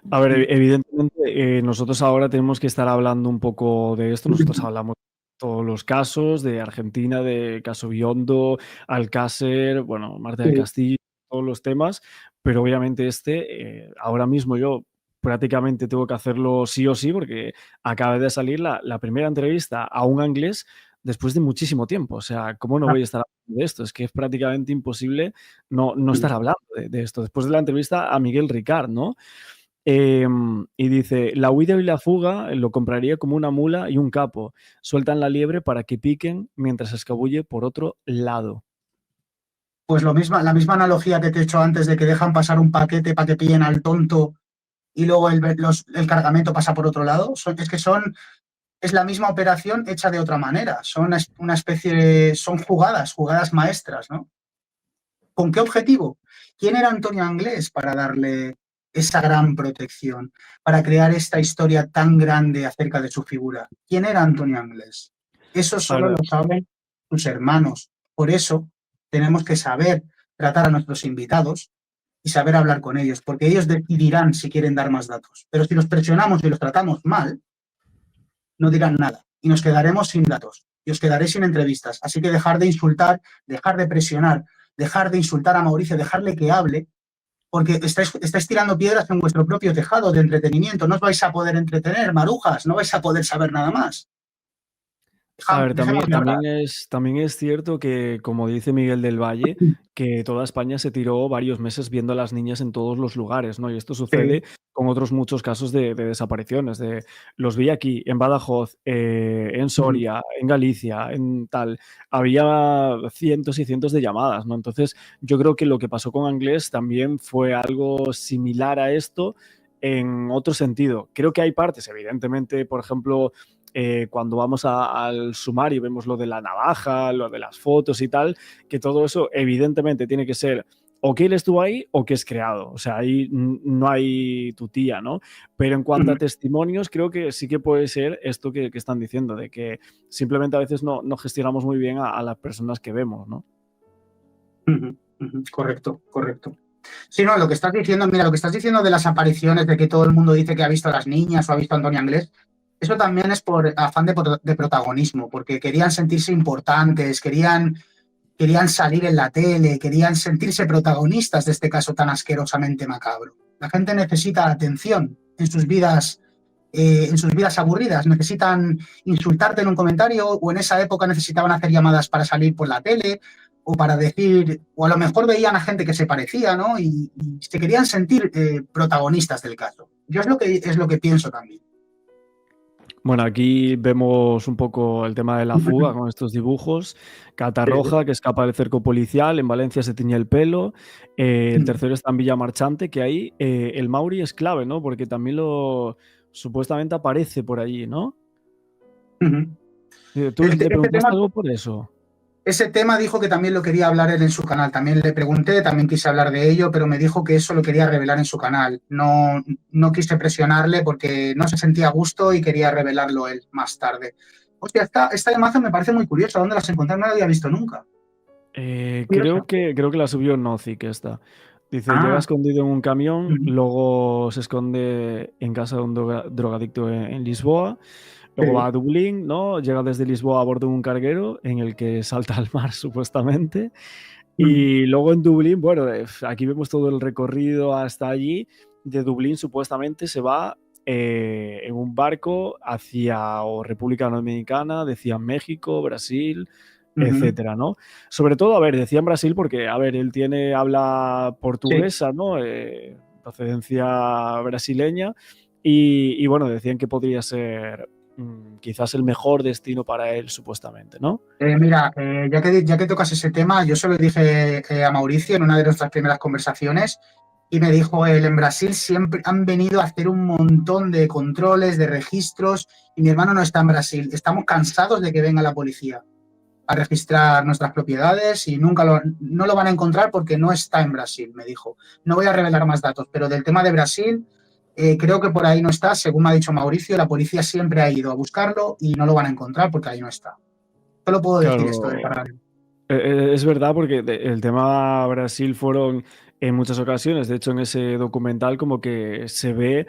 A ver, evidentemente, nosotros ahora tenemos que estar hablando un poco de esto. Nosotros hablamos de todos los casos, de Argentina, de caso Biondo, Alcácer, bueno, Marta del Sí, Castillo, todos los temas, pero obviamente ahora mismo yo prácticamente tuvo que hacerlo sí o sí porque acaba de salir la primera entrevista a un inglés después de muchísimo tiempo. O sea, ¿cómo no voy a estar hablando de esto? Es que es prácticamente imposible no estar hablando de esto. Después de la entrevista a Miguel Ricard, ¿no? Y dice, la huida y la fuga lo compraría como una mula y un capo. Sueltan la liebre para que piquen mientras se escabulle por otro lado. Pues la misma analogía que te he hecho antes de que dejan pasar un paquete para que pillen al tonto y luego el cargamento pasa por otro lado. Es la misma operación hecha de otra manera. Son una especie son jugadas maestras, ¿no? ¿Con qué objetivo? ¿Quién era Antonio Anglés para darle esa gran protección, para crear esta historia tan grande acerca de su figura? ¿Quién era Antonio Anglés? Eso solo Ahora, lo saben sus hermanos. Por eso tenemos que saber tratar a nuestros invitados y saber hablar con ellos, porque ellos decidirán si quieren dar más datos. Pero si los presionamos y los tratamos mal, no dirán nada y nos quedaremos sin datos y os quedaré sin entrevistas. Así que dejar de insultar, dejar de presionar, dejar de insultar a Mauricio, dejarle que hable, porque estáis tirando piedras en vuestro propio tejado de entretenimiento. No os vais a poder entretener, marujas, no vais a poder saber nada más. a ver, también, Dejémosle hablar. también es cierto que, como dice Miguel del Valle, que toda España se tiró varios meses viendo a las niñas en todos los lugares, ¿no? Y esto Sí. sucede con otros muchos casos de desapariciones. Los vi aquí, en Badajoz, en Soria, en Galicia, en tal. Había cientos y cientos de llamadas, ¿no? Entonces, yo creo que lo que pasó con Anglés también fue algo similar a esto en otro sentido. Creo que hay partes, evidentemente, por ejemplo, cuando vamos al sumario vemos lo de la navaja, lo de las fotos y tal, que todo eso evidentemente tiene que ser o que él estuvo ahí o que es creado. O sea, ahí no hay tu tía, ¿no? Pero en cuanto a testimonios, creo que sí que puede ser esto que están diciendo, de que simplemente a veces no gestionamos muy bien a las personas que vemos, ¿no? Correcto, correcto. Sí, no, lo que estás diciendo, mira, lo que estás diciendo de las apariciones, de que todo el mundo dice que ha visto a las niñas o ha visto a Antonio Anglés, eso también es por afán de protagonismo, porque querían sentirse importantes, querían salir en la tele, querían sentirse protagonistas de este caso tan asquerosamente macabro. La gente necesita atención en sus vidas aburridas, necesitan insultarte en un comentario o en esa época necesitaban hacer llamadas para salir por la tele o para decir, o a lo mejor veían a gente que se parecía, ¿no? Y se querían sentir protagonistas del caso. Yo es lo que pienso también. Bueno, aquí vemos un poco el tema de la fuga con estos dibujos. Catarroja, que escapa del cerco policial. En Valencia se tiñe el pelo. El tercero está en Villamarchante, que ahí el Mauri es clave, ¿no? Porque también supuestamente aparece por allí, ¿no? ¿Tú le preguntaste algo por eso? Ese tema dijo que también lo quería hablar él en su canal. También le pregunté, también quise hablar de ello, pero me dijo que eso lo quería revelar en su canal. No quise presionarle porque no se sentía a gusto y quería revelarlo él más tarde. Hostia, esta imagen me parece muy curiosa. ¿Dónde las encontré? No la había visto nunca. Creo que la subió Nozick esta. Dice, llega escondido en un camión, luego se esconde en casa de un drogadicto en Lisboa. Luego va a Dublín, ¿no? Llega desde Lisboa a bordo de un carguero en el que salta al mar, supuestamente. Y luego en Dublín, bueno, aquí vemos todo el recorrido hasta allí. De Dublín, supuestamente, se va en un barco hacia o República Dominicana, decían México, Brasil, etcétera, ¿no? Sobre todo, a ver, decían Brasil porque, a ver, él habla portuguesa, ¿no? Procedencia brasileña. Y bueno, decían que podría ser quizás el mejor destino para él, supuestamente, ¿no? Mira, ya que tocas ese tema, yo se lo dije a Mauricio en una de nuestras primeras conversaciones y me dijo él, en Brasil siempre han venido a hacer un montón de controles, de registros y mi hermano no está en Brasil. Estamos cansados de que venga la policía a registrar nuestras propiedades y no lo van a encontrar porque no está en Brasil, me dijo. No voy a revelar más datos, pero del tema de Brasil... creo que por ahí no está, según me ha dicho Mauricio, la policía siempre ha ido a buscarlo y no lo van a encontrar porque ahí no está. Solo puedo decir esto de paralelo. Es verdad, porque el tema Brasil fueron en muchas ocasiones, de hecho en ese documental como que se ve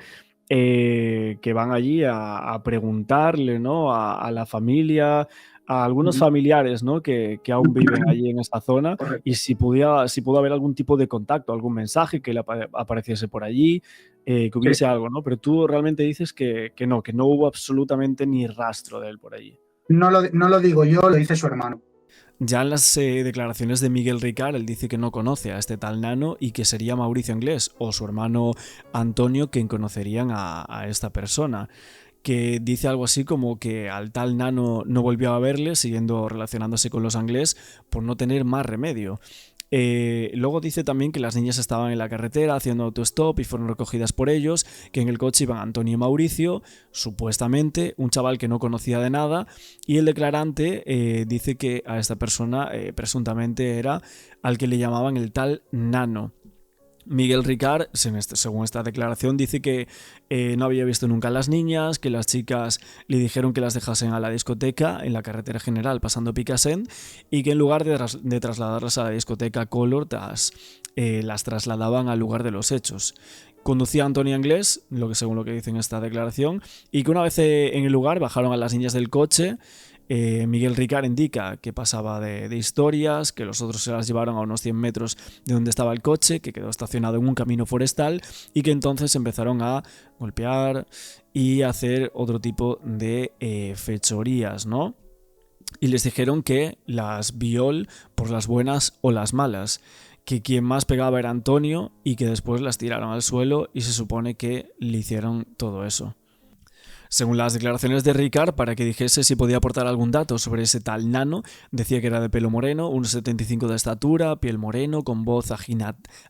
que van allí a preguntarle, ¿no? A la familia, a algunos familiares, ¿no? que aún viven allí en esta zona Correcto. y si pudo haber algún tipo de contacto, algún mensaje que le apareciese por allí, que Sí. hubiese algo, ¿no? Pero tú realmente dices que no hubo absolutamente ni rastro de él por allí. No lo digo yo, lo dice su hermano. Ya en las declaraciones de Miguel Ricard, él dice que no conoce a este tal Nano y que sería Mauricio Inglés o su hermano Antonio quien conocerían a esta persona, que dice algo así como que al tal Nano no volvió a verle, siguiendo relacionándose con los Anglés por no tener más remedio. Luego dice también que las niñas estaban en la carretera haciendo autostop y fueron recogidas por ellos, que en el coche iban Antonio y Mauricio, supuestamente un chaval que no conocía de nada, y el declarante dice que a esta persona presuntamente era al que le llamaban el tal Nano. Miguel Ricard, según esta declaración, dice que no había visto nunca a las niñas, que las chicas le dijeron que las dejasen a la discoteca en la carretera general pasando Picassent y que en lugar de trasladarlas a la discoteca Color, las trasladaban al lugar de los hechos. Conducía Antonio Inglés, según lo que dice en esta declaración, y que una vez en el lugar bajaron a las niñas del coche. Miguel Ricard indica que pasaba de historias, que los otros se las llevaron a unos 100 metros de donde estaba el coche, que quedó estacionado en un camino forestal y que entonces empezaron a golpear y hacer otro tipo de fechorías, ¿no? Y les dijeron que las viol por las buenas o las malas, que quien más pegaba era Antonio y que después las tiraron al suelo y se supone que le hicieron todo eso. Según las declaraciones de Ricard, para que dijese si podía aportar algún dato sobre ese tal Nano, decía que era de pelo moreno, 1,75 de estatura, piel moreno, con voz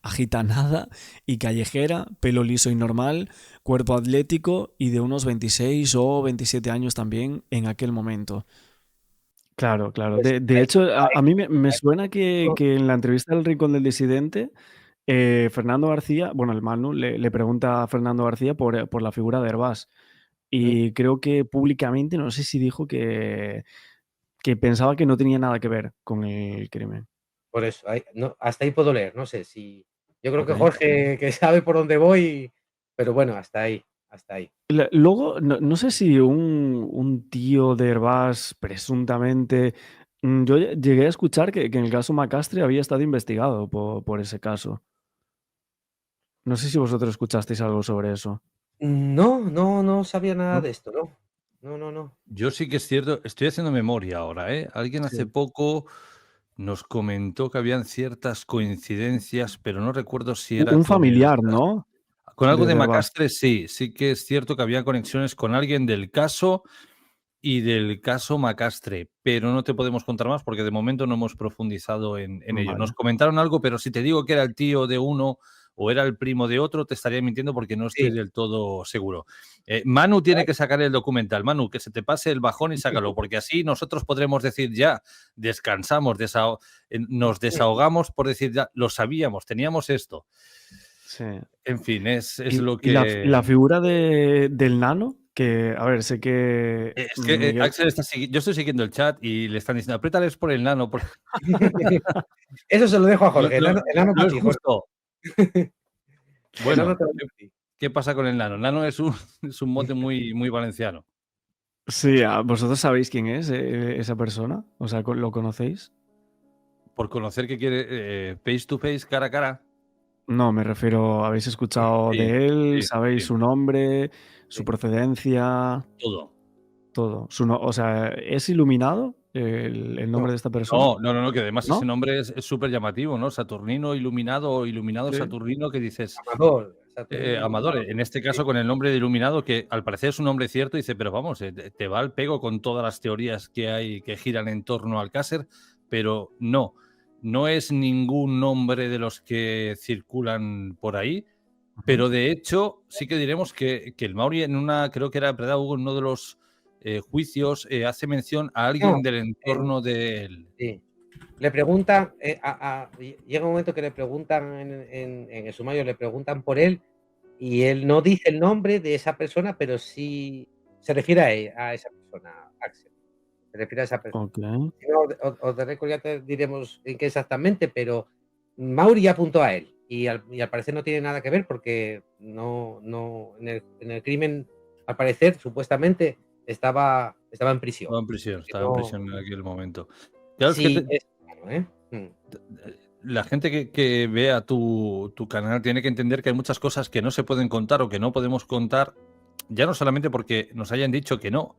agitanada y callejera, pelo liso y normal, cuerpo atlético y de unos 26 o 27 años también en aquel momento. Claro. De hecho, a mí me suena que en la entrevista del Rincón del Disidente, Fernando García, bueno, el Manu le pregunta a Fernando García por la figura de Hervás. Y creo que públicamente, no sé si dijo que pensaba que no tenía nada que ver con el crimen. Por eso, hasta ahí puedo leer, no sé si. Yo creo que Ok. Jorge, que sabe por dónde voy, pero bueno, hasta ahí. Luego, no sé si un tío de Hervás, presuntamente. Yo llegué a escuchar que en el caso Macastre había estado investigado por ese caso. No sé si vosotros escuchasteis algo sobre eso. No sabía nada ¿No? de esto, ¿no? No. Yo sí que es cierto, estoy haciendo memoria ahora, ¿eh? Alguien hace Sí. poco nos comentó que habían ciertas coincidencias, pero no recuerdo si era Un con el familiar, ¿no? con algo de De Hervás. Macastre, sí que es cierto que había conexiones con alguien del caso y del caso Macastre, pero no te podemos contar más porque de momento no hemos profundizado en ello. Nos Vale. comentaron algo, pero si te digo que era el tío de uno o era el primo de otro, te estaría mintiendo porque no estoy Sí. del todo seguro. Manu tiene que sacar el documental. Manu, que se te pase el bajón y sácalo, porque así nosotros podremos decir ya, descansamos, nos desahogamos por decir ya, lo sabíamos, teníamos esto. Sí. En fin, es Y lo la que... figura del Nano, que, a ver, sé que Es que Miguel... Axel yo estoy siguiendo el chat y le están diciendo, apriétales por el nano. Eso se lo dejo a Jorge. No, El nano no para es ti, Jorge. justo. El Bueno, nano te lo dejo a ti. ¿qué pasa con el nano? El nano es un mote muy, muy valenciano. Sí, ¿vosotros sabéis quién es esa persona? O sea, ¿lo conocéis? Por conocer que quiere face to face, cara a cara. No, me refiero, ¿habéis escuchado Sí, de él? sí, ¿Sabéis sí, su nombre, su Sí. procedencia? todo. Todo. O sea, ¿es iluminado el nombre de esta persona? No, que además ese ¿No? nombre es súper llamativo, ¿no? Saturnino iluminado o iluminado Sí. Saturnino, que dices, Amador. Saturnino Amador, Amador. en este Sí. caso con el nombre de iluminado, que al parecer es un nombre cierto, dice, pero vamos, te va al pego con todas las teorías que hay que giran en torno al Alcácer, pero no es ningún nombre de los que circulan por ahí, pero de hecho sí que diremos que el Mauri creo que era verdad, Hugo, en uno de los juicios hace mención a alguien No, del entorno de él. sí. Le preguntan, llega un momento que le preguntan en el sumario, le preguntan por él y él no dice el nombre de esa persona, pero sí se refiere a esa persona, Axel. Se refiere a esa persona. Ok. Si no, o de récord ya te diremos en qué exactamente, pero Mauri ya apuntó a él y al parecer no tiene nada que ver porque no en el crimen, al parecer, supuestamente estaba estaba en prisión. Estaba en prisión en aquel momento. Claro, es que Sí, es bueno, ¿eh? la gente que vea tu canal tiene que entender que hay muchas cosas que no se pueden contar o que no podemos contar, ya no solamente porque nos hayan dicho que no,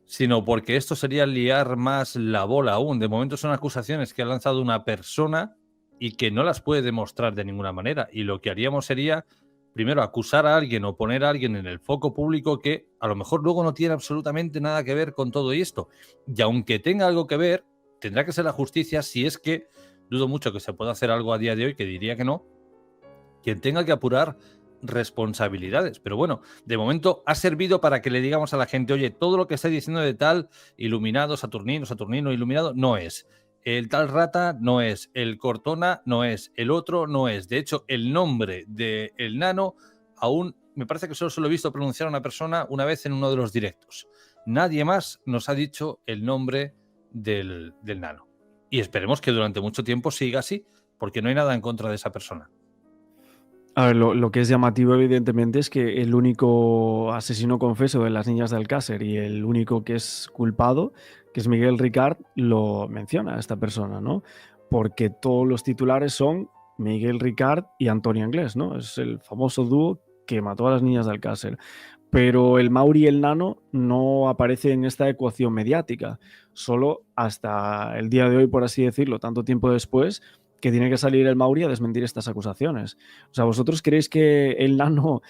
sino porque esto sería liar más la bola aún. De momento son acusaciones que ha lanzado una persona y que no las puede demostrar de ninguna manera. Y lo que haríamos sería, primero, acusar a alguien o poner a alguien en el foco público que a lo mejor luego no tiene absolutamente nada que ver con todo esto. Y aunque tenga algo que ver, tendrá que ser la justicia, si es que dudo mucho que se pueda hacer algo a día de hoy, que diría que no, quien tenga que apurar responsabilidades. Pero bueno, de momento ha servido para que le digamos a la gente, oye, todo lo que está diciendo de tal Iluminado, Saturnino Iluminado, no es. El tal Rata no es. El Cortona no es. El otro no es. De hecho, el nombre del nano aún, me parece que solo se lo he visto pronunciar a una persona una vez en uno de los directos. Nadie más nos ha dicho el nombre del nano. Y esperemos que durante mucho tiempo siga así, porque no hay nada en contra de esa persona. A ver, lo que es llamativo, evidentemente, es que el único asesino confeso de las niñas de Alcácer y el único que es culpado, que es Miguel Ricard, lo menciona a esta persona, ¿no? Porque todos los titulares son Miguel Ricard y Antonio Anglés, ¿no? Es el famoso dúo que mató a las niñas de Alcácer. Pero el Mauri y el Nano no aparece en esta ecuación mediática, solo hasta el día de hoy, por así decirlo, tanto tiempo después, que tiene que salir el Mauri a desmentir estas acusaciones. O sea, ¿vosotros creéis que el Nano,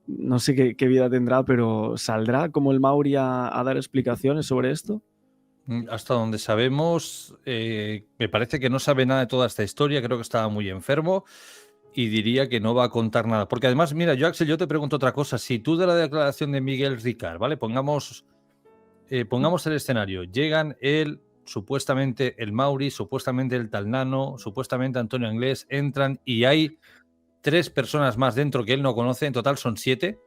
no sé qué vida tendrá, pero saldrá como el Mauri a dar explicaciones sobre esto? Hasta donde sabemos, me parece que no sabe nada de toda esta historia, creo que estaba muy enfermo y diría que no va a contar nada. Porque además, mira, yo, Axel, yo te pregunto otra cosa. Si tú de la declaración de Miguel Ricard, ¿vale? Pongamos el escenario. Llegan supuestamente el Mauri, supuestamente el tal Nano, supuestamente Antonio Anglés, entran y hay 3 personas más dentro que él no conoce, en total son 7.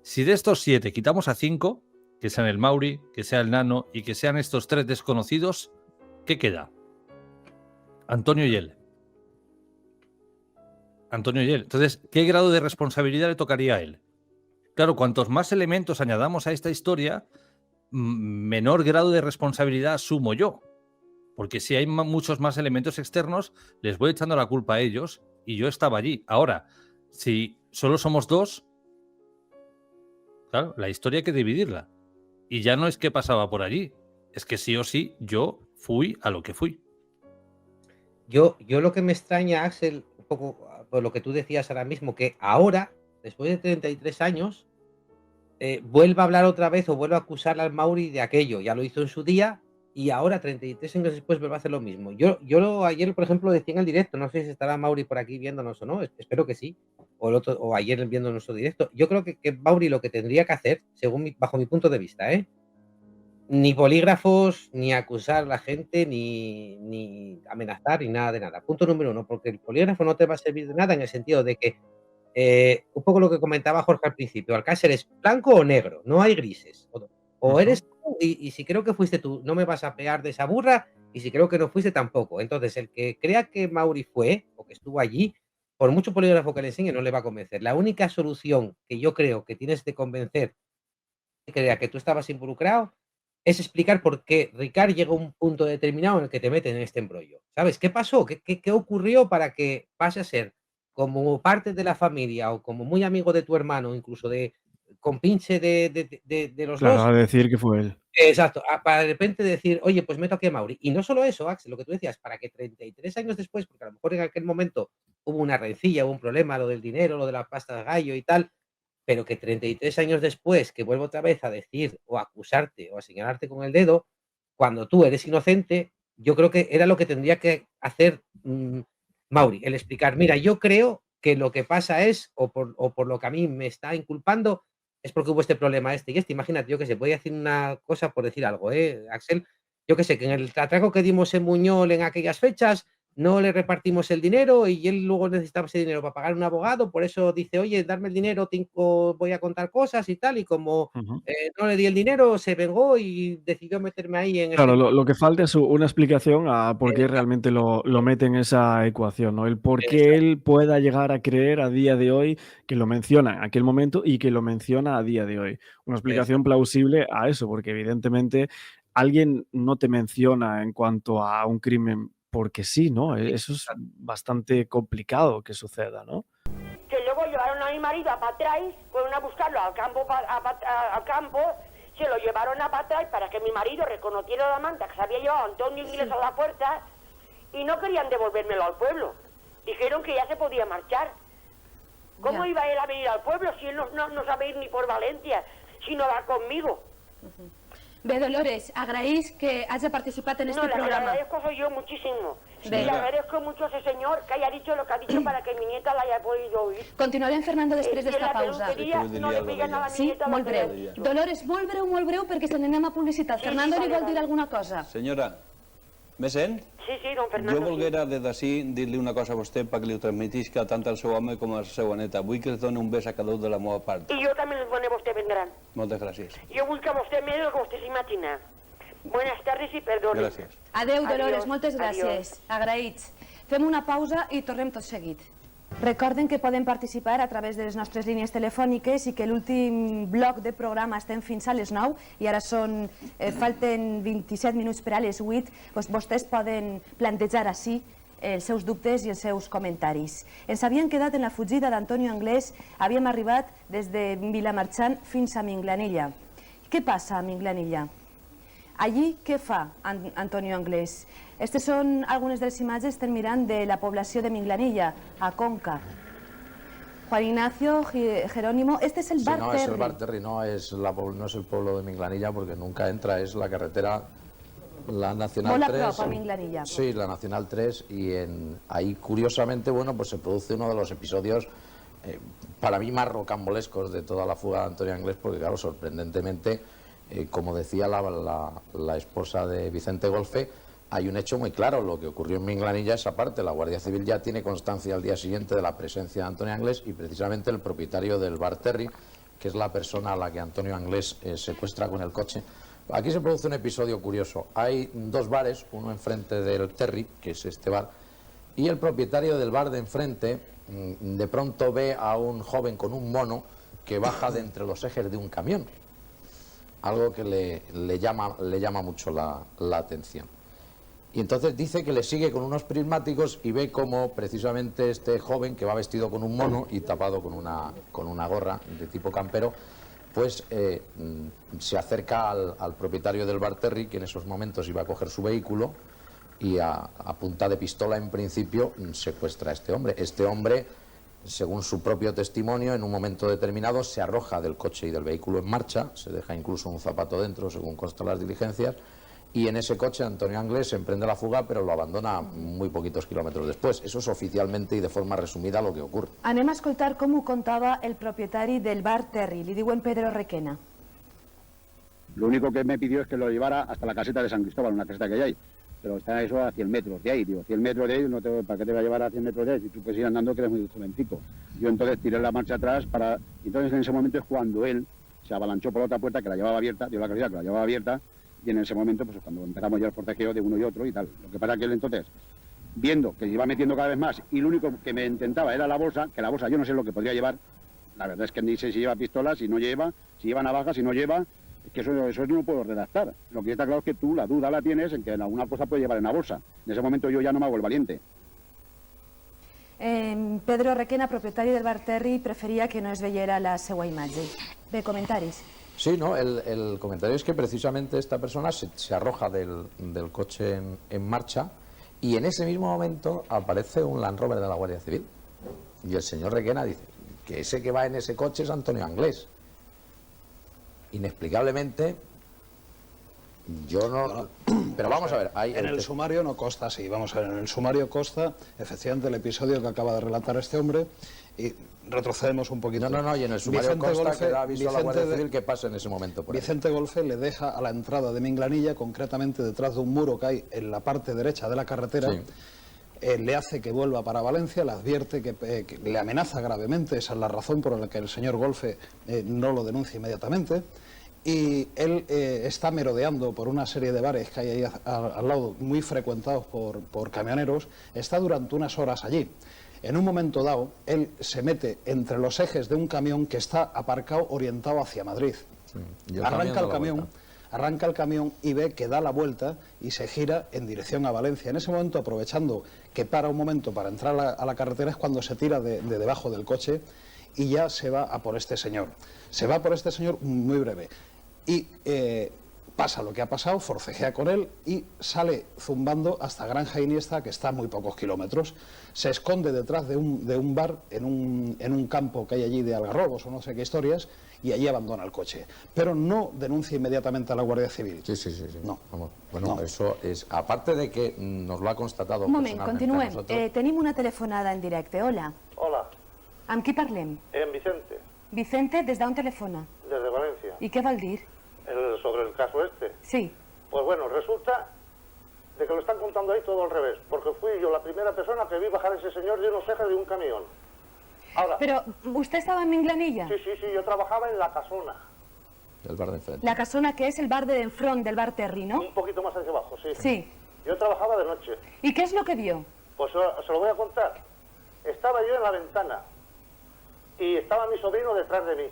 Si de estos 7 quitamos a 5, que sean el Mauri, que sea el Nano y que sean estos 3 desconocidos, ¿qué queda? Antonio y él. Entonces, ¿qué grado de responsabilidad le tocaría a él? Claro, cuantos más elementos añadamos a esta historia, menor grado de responsabilidad asumo yo. Porque si hay muchos más elementos externos, les voy echando la culpa a ellos y yo estaba allí. Ahora, si solo somos 2, claro, la historia hay que dividirla. Y ya no es que pasaba por allí, es que sí o sí yo fui a lo que fui. Yo lo que me extraña, Axel, un poco por lo que tú decías ahora mismo, que ahora, después de 33 años, vuelva a hablar otra vez o vuelva a acusar al Mauri de aquello. Ya lo hizo en su día y ahora, 33 años después, vuelve a hacer lo mismo. Ayer, por ejemplo, decía en el directo, no sé si estará Mauri por aquí viéndonos o no, espero que sí, o ayer viendo nuestro directo. Yo creo que Mauri lo que tendría que hacer, bajo mi punto de vista, ni polígrafos, ni acusar a la gente, ni amenazar, ni nada de nada. Punto número 1, porque el polígrafo no te va a servir de nada en el sentido de que, un poco lo que comentaba Jorge al principio, Alcácer es blanco o negro, no hay grises. O eres tú, y si creo que fuiste tú, no me vas a pegar de esa burra, y si creo que no fuiste tampoco. Entonces, el que crea que Mauri fue, o que estuvo allí, por mucho polígrafo que le enseñe, no le va a convencer. La única solución que yo creo que tienes de convencer que crea que tú estabas involucrado es explicar por qué Ricard llega a un punto determinado en el que te meten en este embrollo. ¿Sabes? ¿Qué pasó? ¿Qué ocurrió para que pase a ser como parte de la familia o como muy amigo de tu hermano, incluso de compinche de los Claro, dos? a decir que fue él. Exacto, para de repente decir, oye, pues meto aquí a Mauri. Y no solo eso, Axel, lo que tú decías, para que 33 años después, porque a lo mejor en aquel momento hubo una rencilla, hubo un problema, lo del dinero, lo de la pasta de gallo y tal, pero que 33 años después, que vuelvo otra vez a decir o a acusarte o a señalarte con el dedo, cuando tú eres inocente, yo creo que era lo que tendría que hacer Mauri, el explicar, mira, yo creo que lo que pasa es, o por lo que a mí me está inculpando, es porque hubo este problema y este. Imagínate, yo que sé, voy a decir una cosa por decir algo, Axel, yo que sé, que en el atraco que dimos en Buñol en aquellas fechas, no le repartimos el dinero y él luego necesitaba ese dinero para pagar un abogado, por eso dice, oye, darme el dinero, voy a contar cosas y tal, y como Ujú. no le di el dinero, se vengó y decidió meterme ahí en Claro, ese... lo que falta es una explicación a por qué Exacto, realmente lo mete en esa ecuación, ¿no? El por qué exacto, él pueda llegar a creer a día de hoy que lo menciona en aquel momento y que lo menciona a día de hoy. Una explicación exacto. plausible a eso, porque evidentemente alguien no te menciona en cuanto a un crimen porque sí, ¿no? Eso es bastante complicado que suceda, ¿no? Que luego llevaron a mi marido a Patrais, fueron a buscarlo al campo, al campo, se lo llevaron a Patrais para que mi marido reconociera la manta que se había llevado Antonio Inglés a la puerta y no querían devolvérmelo al pueblo. Dijeron que ya se podía marchar. ¿Cómo Ja. iba él a venir al pueblo si él no sabe ir ni por Valencia, sino va conmigo? Bé, Dolores, agraís que hagi participat en este No, le programa. agradezco soy yo muchísimo. Ve. Y le agradezco mucho a ese señor que haya dicho lo que ha dicho para que mi nieta la haya podido oír. Continuarem, Fernando, després Y en d'esta la pausa. peluquería no le peguen a la Sí, nieta lo molt que le ha breu. dicho. Dolores, molt breu, perquè se n'anem a publicitat. Sí, Fernando, li vale, vol vale. dir alguna cosa? Senyora, me sent? Sí, don Jo Fernando. sí. volguera des d'ací dir-li una cosa a vostè perquè li ho transmetisca tant al seu home com a la seva neta. Vull que es doni un bes a cada un de la meva part. Y yo también les pone a usted vendrán. Moltes gràcies. Yo busco a usted medio que usted se imagina. Buenas tardes y perdone. Gràcies. Adeu, Dolores, Adiós, moltes gràcies. adiós. Agraïts. Fem una pausa i tornem tot seguit. Recorden que poden participar a través de les nostres línies telefòniques i que l'últim bloc de programa estem fins a les 9 i ara falten 27 minuts per a les 8. Doncs vostès poden plantejar així els seus dubtes i els seus comentaris. Ens havíem quedat en la fugida d'Antonio Anglés, havíem arribat des de Vilamarxant fins a Minglanilla. Què passa a Minglanilla? Allí, què fa Antonio Anglés? Aquestes són algunes de les imatges, estem mirant, de la població de Minglanilla, a Conca. Juan Ignacio, Jerónimo, este es el Sí, Bar no, es el Terry. Bar Terry, no es el pueblo de Minglanilla porque nunca entra, es la carretera, la Nacional Molt a 3. prop, a Minglanilla. Sí, la Nacional 3 y ahí curiosamente, bueno, pues se produce uno de los episodios para mí más rocambolescos de toda la fuga de Antonio Anglés porque claro, sorprendentemente, como decía la esposa de Vicente Golfe, hay un hecho muy claro, lo que ocurrió en Minglanilla, esa parte, la Guardia Civil ya tiene constancia al día siguiente de la presencia de Antonio Anglés y precisamente el propietario del Bar Terry, que es la persona a la que Antonio Anglés secuestra con el coche. Aquí se produce un episodio curioso, hay dos bares, uno enfrente del Terry, que es este bar, y el propietario del bar de enfrente de pronto ve a un joven con un mono que baja de entre los ejes de un camión, algo que le llama mucho la atención. Y entonces dice que le sigue con unos prismáticos y ve como precisamente este joven que va vestido con un mono y tapado con una gorra de tipo campero, pues se acerca al propietario del Bar Terry, que en esos momentos iba a coger su vehículo y a punta de pistola en principio secuestra a este hombre. Este hombre, según su propio testimonio, en un momento determinado se arroja del coche y del vehículo en marcha, se deja incluso un zapato dentro, según constan las diligencias, y en ese coche Antonio Anglés emprende la fuga, pero lo abandona muy poquitos kilómetros después. Eso es oficialmente y de forma resumida lo que ocurre. Anem a escoltar com ho contava el propietari del Bar Terry. Li diuen Pedro Requena. Lo único que me pidió es que lo llevara hasta la caseta de San Cristóbal, una caseta que hay ahí. Pero está eso a 100 metros de ahí. Digo, 100 metros de ahí, ¿para qué te va a llevar a 100 metros de ahí? Si tú puedes ir andando, que eres muy jovencico. Yo entonces tiré la marcha atrás para... Entonces en ese momento es cuando él se avalanchó por la otra puerta que la llevaba abierta, dio la casualidad que la llevaba abierta, y en ese momento, pues cuando empezamos ya el forcejeo de uno y otro y tal. Lo que pasa es que él entonces, viendo que se iba metiendo cada vez más, y lo único que me intentaba era la bolsa, que la bolsa yo no sé lo que podría llevar. La verdad es que ni sé si lleva pistola, si no lleva, si lleva navaja, si no lleva. Es que eso no lo puedo redactar. Lo que está claro es que tú la duda la tienes en que en alguna cosa puede llevar en la bolsa. En ese momento yo ya no me hago el valiente. Pedro Requena, propietari del Bar Terry, preferia que no es veiera la seva imatge. Bé, comentaris. Sí, no, el comentario es que precisamente esta persona se arroja del coche en marcha y en ese mismo momento aparece un Land Rover de la Guardia Civil. Y el señor Requena dice que ese que va en ese coche es Antonio Anglés. Inexplicablemente, yo no... Pero vamos a ver... En el sumario no consta así, vamos a ver, en el sumario consta efectivamente el episodio que acaba de relatar este hombre y retrocedemos un poquito. No, y en el sumario consta que da aviso a la Guardia Civil que pasa en ese momento. Por Vicente Golfe le deja a la entrada de Minglanilla, concretamente detrás de un muro que hay en la parte derecha de la carretera, sí. le hace que vuelva para Valencia, le advierte que le amenaza gravemente, esa es la razón por la que el señor Golfe no lo denuncia inmediatamente, y él está merodeando por una serie de bares que hay ahí al lado, muy frecuentados por camioneros, está durante unas horas allí. En un momento dado, él se mete entre los ejes de un camión que está aparcado orientado hacia Madrid. Arranca el camión y ve que da la vuelta y se gira en dirección a Valencia. En ese momento, aprovechando que para un momento para entrar a la carretera, es cuando se tira de debajo del coche y ya se va a por este señor. Se va por este señor muy breve. Y pasa lo que ha pasado, forcejea con él y sale zumbando hasta Granja Iniesta, que está a muy pocos kilómetros. Se esconde detrás de un bar en un campo que hay allí de algarrobos o no sé qué historias, y allí abandona el coche. Pero no denuncia inmediatamente a la Guardia Civil. Sí. No. Vamos. Bueno, no. Eso és... Aparte de que nos lo ha constatado... Un moment, continuem. Tenim una telefonada en directe. Hola. Hola. Amb qui parlem? Vicente. Vicente, des d'on telefona? Desde Valencia. I què vol dir? Sobre el caso este. Sí. Pues bueno, resulta de que lo están contando ahí todo al revés, porque fui yo la primera persona que vi bajar a ese señor de unos ejes de un camión. Ahora, Pero, ¿usted estaba en Minglanilla? sí, yo trabajaba en La Casona. El bar de enfrente. La Casona, que es el bar de enfront del bar Terry, ¿no? Un poquito más hacia abajo, sí. Sí. Yo trabajaba de noche. ¿Y qué es lo que vio? Pues se lo voy a contar. Estaba yo en la ventana y estaba mi sobrino detrás de mí.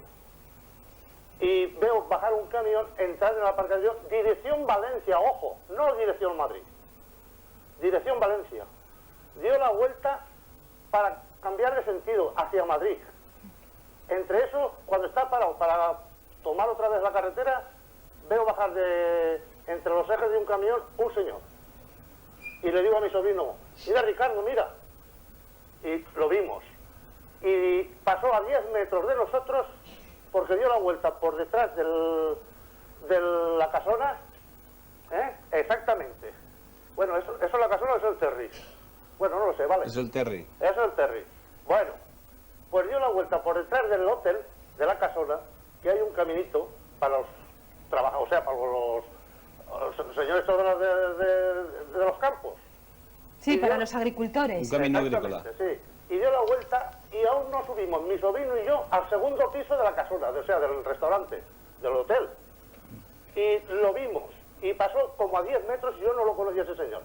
Y veo bajar un camión, entrar en la aparcación, dirección Valencia, ojo, no dirección Madrid, dirección Valencia. Dio la vuelta para cambiar de sentido hacia Madrid. Entre eso, cuando está parado para tomar otra vez la carretera, veo bajar entre los ejes de un camión un señor. Y le digo a mi sobrino, mira Ricardo, mira. Y lo vimos. Y pasó a 10 metros de nosotros, porque dio la vuelta por detrás de la Casona, exactamente. Bueno, ¿eso es la Casona o es el Terry? Bueno, no lo sé, vale. Es el Terry. Eso es el Terry. Bueno, pues dio la vuelta por detrás del hotel, de la Casona, que hay un caminito para los trabajadores, o sea, para los señores todos de los campos. Sí, para los agricultores. Un camino agrícola. Sí. Y dio la vuelta y aún no subimos, mi sobrino y yo, al segundo piso de la Casona, o sea, del restaurante, del hotel. Y lo vimos. Y pasó como a 10 metros y yo no lo conocía ese señor.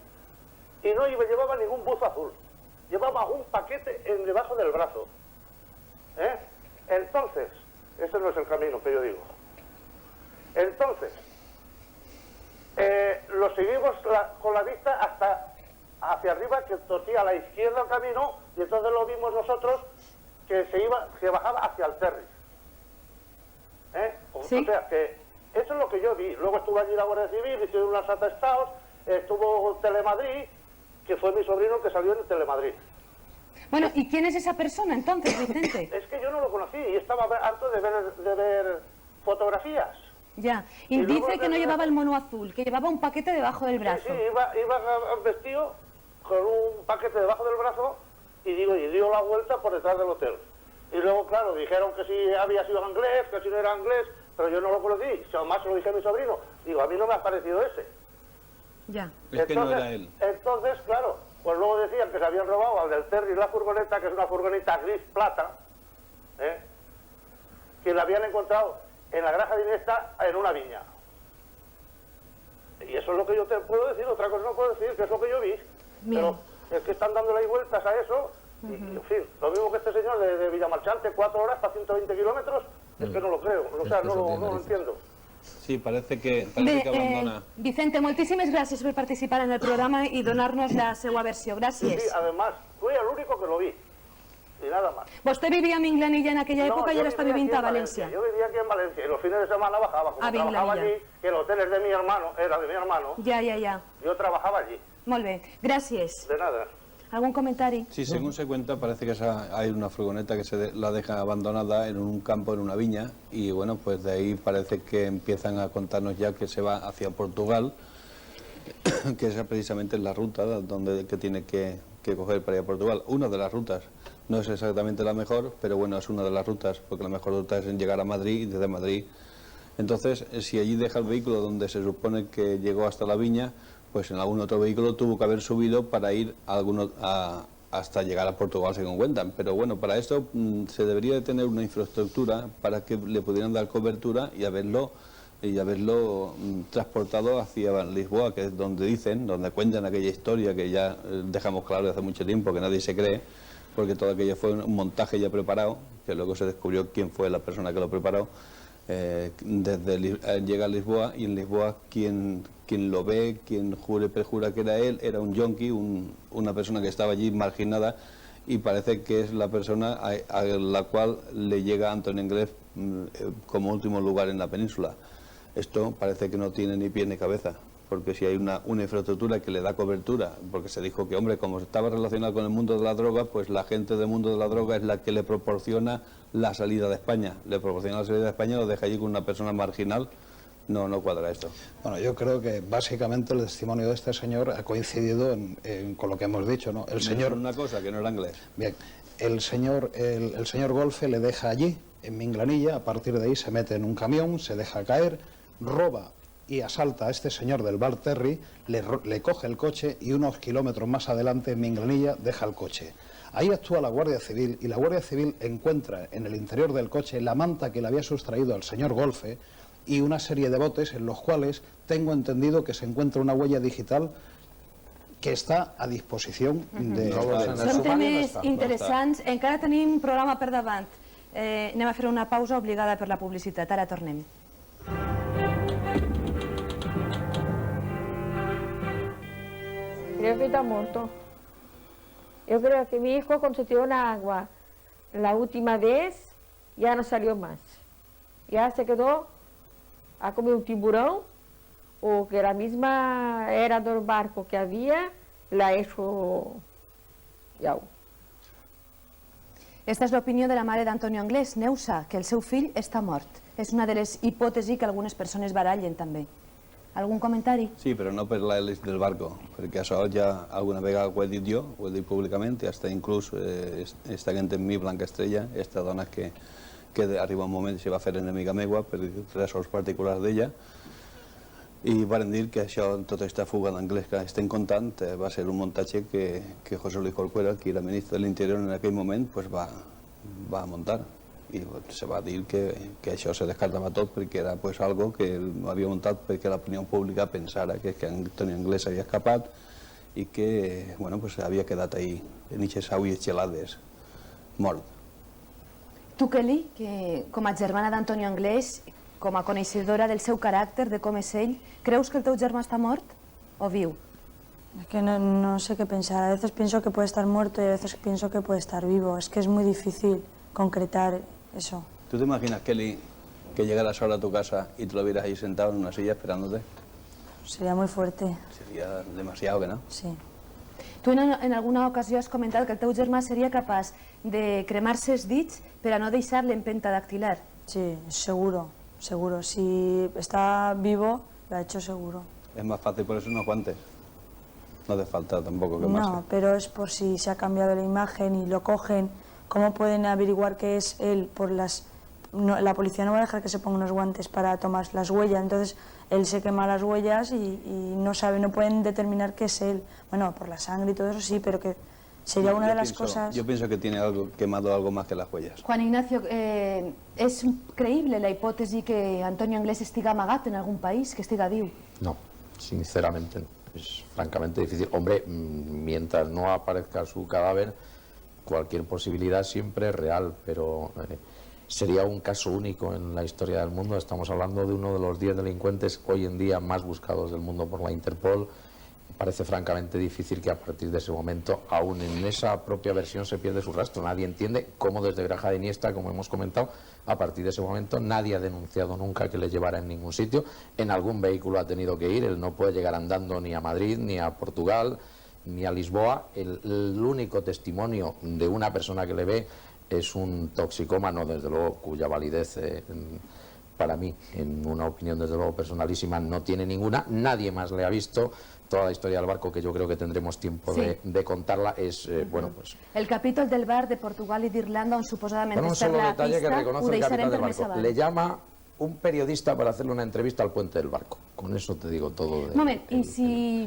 Y no llevaba ningún buzo azul. Llevaba un paquete debajo del brazo. Entonces, ese no es el camino que yo digo. Entonces, lo seguimos con la vista hasta hacia arriba, que torcía a la izquierda el camino, y entonces lo vimos nosotros que bajaba hacia el Terry. ¿Sí? O sea, que eso es lo que yo vi. Luego estuvo allí la Guardia Civil, hicieron unos atestados, estuvo Telemadrid, que fue mi sobrino el que salió en Telemadrid. Bueno, ¿y quién es esa persona entonces, Vicente? Es que yo no lo conocí y estaba harto de ver fotografías. Ya, y dice que no llevaba el mono azul, que llevaba un paquete debajo del brazo. Sí, iba vestido con un paquete debajo del brazo y dio la vuelta por detrás del hotel. Y luego, claro, dijeron que si había sido inglés, que si no era inglés, pero yo no lo conocí. Además se lo dije a mi sobrino. Digo, a mí no me ha parecido ese. Ya. Es que no era él. Entonces, claro, pues luego decían que se habían robado al del Terry la furgoneta, que es una furgoneta gris plata, que la habían encontrado en la Granja de Iniesta en una viña. Y eso es lo que yo te puedo decir, otra cosa no puedo decir, que es lo que yo vi. Bien. Pero es que están dándole vueltas a eso, y en fin, lo mismo que este señor de Villamarchante, 4 horas para 120 kilómetros, es que no lo creo, o sea, no lo entiendo. Sí, parece que abandona. Vicente, moltíssimes gràcies per participar en el programa i donar-nos la seva versió. Gràcies. Sí, además, fui el único que lo vi, y nada más. Vostè vivia a Minglanilla en aquella època i yo ara està vivía vivint aquí a en València. Yo vivía aquí en Valencia y los fines de semana bajaba, como A trabajaba Vinglanilla. allí, que el hotel es de mi hermano, era de mi hermano, Ja. yo trabajaba allí. Molt bé, gràcies. De nada. ¿Algún comentari? Sí, según se cuenta, parece que hay una furgoneta que la deja abandonada en un campo, en una viña, y bueno, pues de ahí parece que empiezan a contarnos ya que se va hacia Portugal, que esa precisamente es la ruta que tiene que coger para ir a Portugal. Una de las rutas, no es exactamente la mejor, pero bueno, es una de las rutas, porque la mejor ruta es en llegar a Madrid y desde Madrid. Entonces, si allí deja el vehículo donde se supone que llegó hasta la viña, pues en algún otro vehículo tuvo que haber subido para ir hasta llegar a Portugal, según cuentan. Pero bueno, para esto se debería de tener una infraestructura para que le pudieran dar cobertura y haberlo transportado hacia Lisboa, que es donde cuentan aquella historia que ya dejamos claro desde hace mucho tiempo, que nadie se cree, porque todo aquello fue un montaje ya preparado, que luego se descubrió quién fue la persona que lo preparó. Llega a Lisboa, y en Lisboa quien lo ve, quien jura y perjura que era él, era un yonki, una persona que estaba allí marginada, y parece que es la persona a la cual le llega Antonio Inglés como último lugar en la península. Esto parece que no tiene ni pie ni cabeza, porque si hay una infraestructura que le da cobertura, porque se dijo que, hombre, como estaba relacionado con el mundo de la droga, pues la gente del mundo de la droga es la que le proporciona la salida de España. Le proporciona la salida de España, lo deja allí con una persona marginal. No cuadra esto. Bueno, yo creo que básicamente el testimonio de este señor ha coincidido con lo que hemos dicho, ¿no? El señor, una cosa, que no era inglés. Bien, el señor Golfe le deja allí, en Minglanilla, a partir de ahí se mete en un camión, se deja caer, roba y asalta a este señor del bar Terry, le coge el coche y unos kilómetros más adelante, en Minglanilla, deja el coche. Ahí actúa la Guardia Civil, y la Guardia Civil encuentra en el interior del coche la manta que le había sustraído al señor Golfe y una serie de botes en los cuales tengo entendido que se encuentra una huella digital que està a disposició de... Són temes interessants. Encara tenim programa per davant. Anem a fer una pausa obligada per la publicitat. Ara tornem. Creo que está muerto. Yo creo que mi hijo cuando se tiró en agua la última vez ya no salió más. Ya se quedó, ha comido un tiburón, o que la misma era del barco que había, la ha hecho ya. Esta és l'opinió de la mare d'Antonio Anglés, Neusa, que el seu fill està mort. És una de les hipòtesis que algunes persones barallen també. Algun comentari? Sí, però no per l'hèlix del barco, perquè això ja alguna vegada ho he dit jo, ho he dit públicament, i hasta inclús esta gent en mi, Blanca Estrella, esta dona que arriba un moment i se va fer enemiga meua per raons particulars d'ella, i van dir que això, tota aquesta fuga d'anglès que estem contant, va ser un muntatge que José Luis Corcuera, que era ministre de l'Interior en aquell moment, va muntar. I se va dir que això se descartava tot perquè era algo que havia muntat perquè l'opinió pública pensara que Antonio Anglés havia escapat i que havia quedat ahí en aquestes aigües gelades, mort. Tu, Kelly, que com a germana d'Antonio Anglés, com a coneixedora del seu caràcter, de com és ell, creus que el teu germà està mort o viu? Es que no sé qué pensar. A veces pienso que puede estar muerto y a veces pienso que puede estar vivo. Es que es muy difícil concretar eso. ¿Tú te imaginas, Kelly, que llegaras ahora a tu casa y te lo vieras ahí sentado en una silla esperándote? Sería muy fuerte. Sería demasiado, ¿no? Sí. Tu en alguna ocasió has comentat que el teu germà seria capaç de cremar-se els dits per a no deixar l'empenta dactilar. Sí, seguro, seguro. Si está vivo, lo ha hecho seguro. Es más fácil ponerse unos guantes. No hace falta tampoco quemarse. No, pero es por si se ha cambiado la imagen y lo cogen. ¿Cómo pueden averiguar que es él? La policía no va a dejar que se ponga unos guantes para tomar las huellas. Entonces él se quema las huellas y no pueden determinar que es él. Bueno, por la sangre y todo eso sí, pero que sería una de las cosas... Yo pienso que tiene quemado algo más que las huellas. Juan Ignacio, és creïble la hipòtesi que Antonio Anglés estiga amagat en algun país, que estiga viu? No, sinceramente no. Es francamente difícil. Hombre, mientras no aparezca su cadáver, cualquier posibilidad siempre es real, pero sería un caso único en la historia del mundo. Estamos hablando de uno de los 10 delincuentes hoy en día más buscados del mundo por la Interpol. Parece francamente difícil que a partir de ese momento, aún en esa propia versión, se pierde su rastro. Nadie entiende cómo desde Granja de Iniesta, como hemos comentado, a partir de ese momento nadie ha denunciado nunca que le llevara en ningún sitio. En algún vehículo ha tenido que ir, él no puede llegar andando ni a Madrid, ni a Portugal, ni a Lisboa. El único testimonio de una persona que le ve es un toxicómano, desde luego, cuya validez para mí, en una opinión desde luego personalísima, no tiene ninguna. Nadie más le ha visto. Toda la historia del barco, que yo creo que tendremos tiempo de contarla, es, bueno, pues... El capítol del bar de Portugal i d'Irlanda, on suposadament un està solo la detalle que pista, reconoce ho el deixarem capitán del per més barco. avant. Le llama un periodista para hacerle una entrevista al Puente del Barco. Con eso te digo todo. Un moment, i si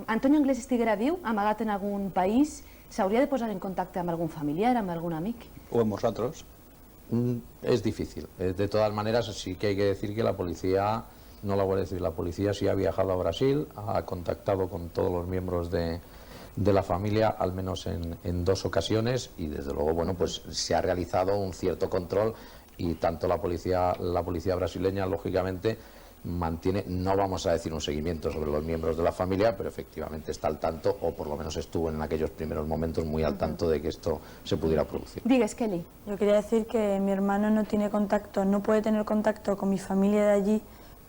Antonio Anglès estiguera viu, amagat en algun país, s'hauria de posar en contacte amb algun familiar, amb algun amic? O en vosotros. Es difícil. De todas maneras, sí que hay que decir que la policía, no la Guardia Civil, la policía sí ha viajado a Brasil, ha contactado con todos los miembros de la familia, al menos en 2 ocasiones, y desde luego, bueno, pues se ha realizado un cierto control, y tanto la policía brasileña, lógicamente, mantiene, no vamos a decir un seguimiento sobre los miembros de la familia, pero efectivamente está al tanto, o por lo menos estuvo en aquellos primeros momentos muy al tanto de que esto se pudiera producir. Digues, Kelly. Yo quería decir que mi hermano no tiene contacto, no puede tener contacto con mi familia de allí,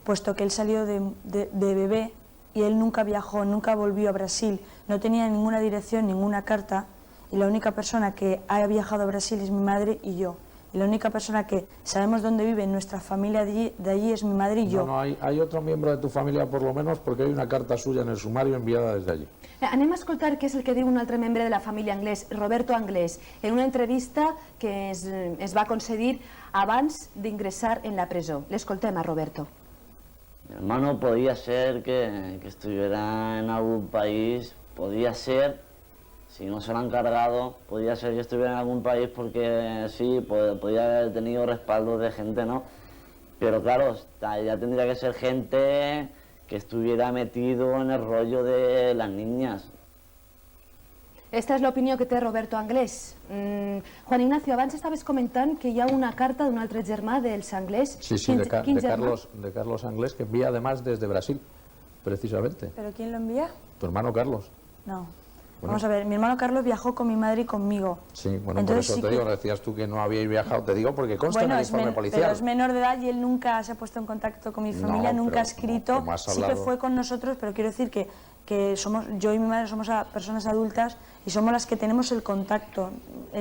puesto que él salió de bebé y él nunca viajó, nunca volvió a Brasil, no tenía ninguna dirección, ninguna carta, y la única persona que ha viajado a Brasil es mi madre y yo. Y la única persona que sabemos dónde vive nuestra familia de allí es mi madre y yo. No, hay otro miembro de tu familia por lo menos, porque hay una carta suya en el sumario enviada desde allí. Anem a escoltar què és el que diu un altre membre de la família Anglès, Roberto Anglès, en una entrevista que es va concedir abans d'ingressar en la presó. L'escoltem a Roberto. Mi hermano podía ser que estuviera en algún país, podía ser, si no se lo han cargado, podía ser que estuviera en algún país porque sí, podía haber tenido respaldo de gente, ¿no? Pero claro, ya tendría que ser gente que estuviera metido en el rollo de las niñas. Esta és l'opinió que té Roberto Anglès. Juan Ignacio, abans estaves comentant que hi ha una carta d'un altre germà dels Anglès. Sí, de Carlos Anglès, que envía además desde Brasil, precisamente. ¿Pero quién lo envía? Tu hermano Carlos. No. Vamos a ver, mi hermano Carlos viajó con mi madre y conmigo. Sí, bueno, entonces, por eso te digo, decías tú que no habíais viajado, te digo porque consta en el informe policial. Pero es menor de edad y él nunca se ha puesto en contacto con mi familia, nunca ha escrito, sí que fue con nosotros, pero quiero decir que somos, yo y mi madre somos personas adultas y somos las que tenemos el contacto.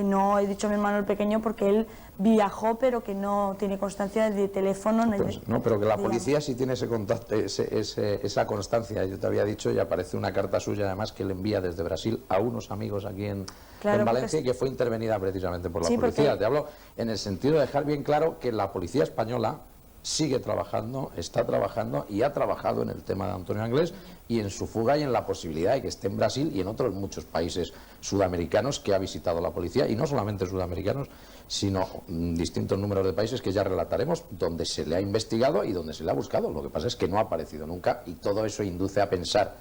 No he dicho a mi hermano el pequeño porque él viajó, pero que no tiene constancia de teléfono. Pues, no, pero que la policía sí tiene ese contacto, esa constancia. Yo te había dicho, y aparece una carta suya además que le envía desde Brasil a unos amigos aquí en Valencia, y que fue intervenida precisamente por la policía. Te hablo en el sentido de dejar bien claro que la policía española sigue trabajando, está trabajando y ha trabajado en el tema de Antonio Anglès y en su fuga y en la posibilidad de que esté en Brasil y en otros muchos países sudamericanos que ha visitado la policía, y no solamente sudamericanos, sino distintos números de países que ya relataremos, donde se le ha investigado y donde se le ha buscado. Lo que pasa es que no ha aparecido nunca, y todo eso induce a pensar,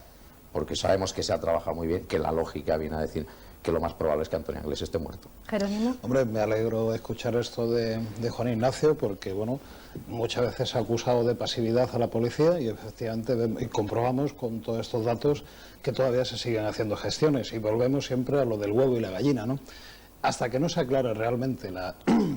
porque sabemos que se ha trabajado muy bien, que la lógica viene a decir que lo más probable es que Antonio Anglès esté muerto. Jerónimo. Hombre, me alegro de escuchar esto de Juan Ignacio, porque bueno, muchas veces se ha acusado de pasividad a la policía y efectivamente comprobamos con todos estos datos que todavía se siguen haciendo gestiones, y volvemos siempre a lo del huevo y la gallina, ¿no? Hasta que no se aclare realmente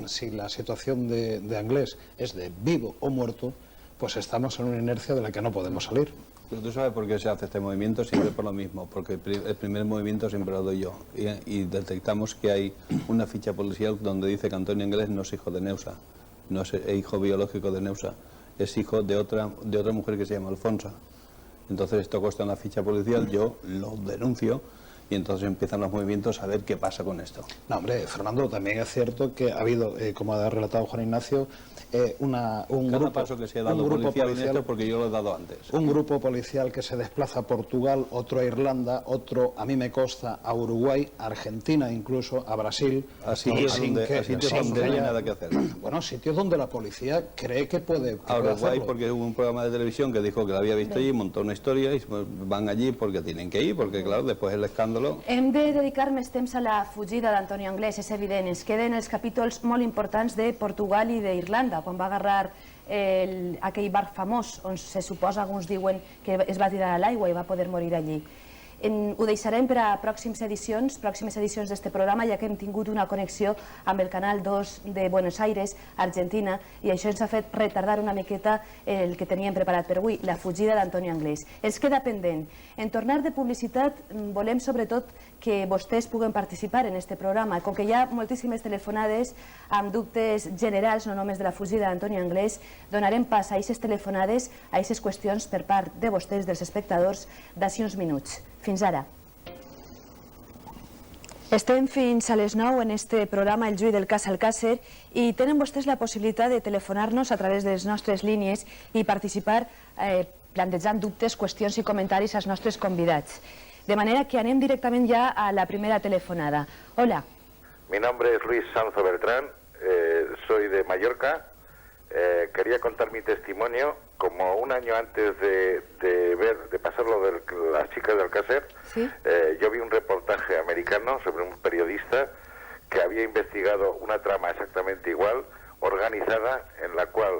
si la situación de Anglès es de vivo o muerto, pues estamos en una inercia de la que no podemos salir. Pero tú sabes por qué se hace este movimiento, siempre por lo mismo, porque el primer movimiento siempre lo doy yo, y detectamos que hay una ficha policial donde dice que Antonio Anglès no es hijo de Neusa, no es hijo biológico de Neusa, es hijo de otra mujer que se llama Alfonsa. Entonces esto consta en la ficha policial, yo lo denuncio, y entonces empiezan los movimientos a ver qué pasa con esto. No, hombre, Fernando, también es cierto que ha habido, como ha relatado Juan Ignacio, un grupo paso que se ha dado policial en esto, porque yo lo he dado antes. Un grupo policial que se desplaza a Portugal, otro a Irlanda, otro, a mí me consta, a Uruguay, a Argentina, incluso a Brasil. A sitios donde no hay nada que hacer. Bueno, sitios donde la policía cree que puede a Uruguay hacerlo. Porque hubo un programa de televisión que dijo que la había visto allí, montó una historia y van allí porque tienen que ir, porque claro, después el escándalo. Hem de dedicar més temps a la fugida d'Antonio Anglès, és evident. Ens queden els capítols molt importants de Portugal i d'Irlanda, quan va agarrar aquell barc famós, on se suposa, alguns diuen, que es va tirar a l'aigua i va poder morir allí. Ho deixarem per a pròximes edicions d'este programa, ja que hem tingut una connexió amb el Canal 2 de Buenos Aires, Argentina, i això ens ha fet retardar una miqueta el que teníem preparat per avui, la fugida d'Antonio Anglès. Ens queda pendent. En tornar de publicitat, volem sobretot que vostès puguen participar en este programa. Com que hi ha moltíssimes telefonades amb dubtes generals, no només de la fugida d'Antonio Anglès, donarem pas a aquestes telefonades, a aquestes qüestions per part de vostès, dels espectadors, d'ací uns minuts. Fins ara. Estem fins a les 9 en este programa El Juí del Cas Alcàsser i tenen vostès la possibilitat de telefonar-nos a través de les nostres línies i participar plantejant dubtes, qüestions i comentaris als nostres convidats. De manera que anem directament ja a la primera telefonada. Hola. Mi nombre es Luis Sanzo Beltrán, soy de Mallorca. Quería contar mi testimonio. Como un año antes de pasarlo de las chicas de Alcácer, ¿sí? Yo vi un reportaje americano sobre un periodista que había investigado una trama exactamente igual, organizada, en la cual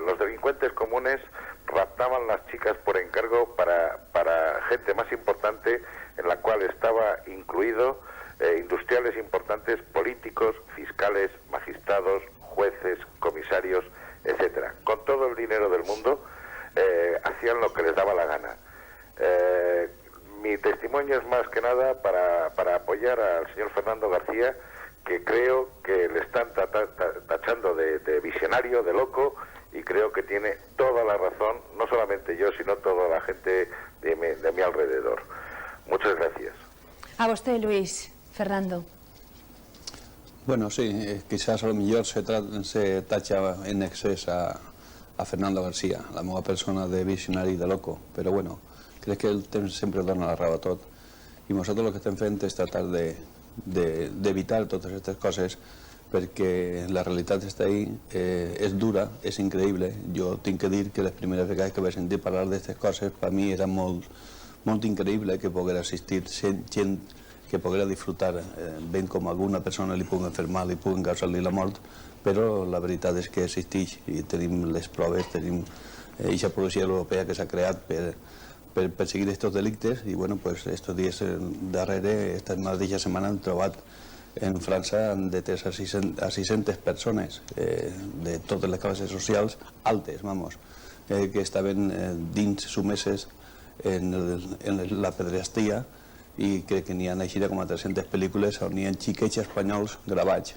los delincuentes comunes raptaban las chicas por encargo para gente más importante, en la cual estaba incluido industriales importantes, políticos, fiscales, magistrados, jueces, comisarios, etcétera. Con todo el dinero del mundo hacían lo que les daba la gana. Mi testimonio es más que nada para apoyar al señor Fernando García, que creo que le están tachando de visionario, de loco, y creo que tiene toda la razón, no solamente yo, sino toda la gente de mi alrededor. Muchas gracias. A vostè, Luis. Fernando. Bueno, sí, quizás a lo millor se tacha en excés a Fernando García, la meva persona de visionari i de loco, però bueno, crec que el temps sempre dona la raó a tot, i nosaltres el que estem fent és tratar d'evitar totes aquestes coses, perquè la realitat està ahí, és dura, és increïble. Jo tinc que dir que les primeres vegades que vaig sentir parlar d'aquestes coses, per mi era molt increïble que poguera assistir gent que poguera disfrutar ben com alguna persona li pugui enfermar, li pugui causar-li la mort, però la veritat és que existeix i tenim les proves, tenim aquesta policia europea que s'ha creat per perseguir aquests delictes, i bueno, pues estos dies darrere, esta mateixa setmana han trobat en França detès a 600 persones de totes les classes socials altes, vamos, que estaven dins sumeses en la pederastia, i crec que n'hi ha així com a 300 pel·lícules on hi ha xiquets espanyols gravats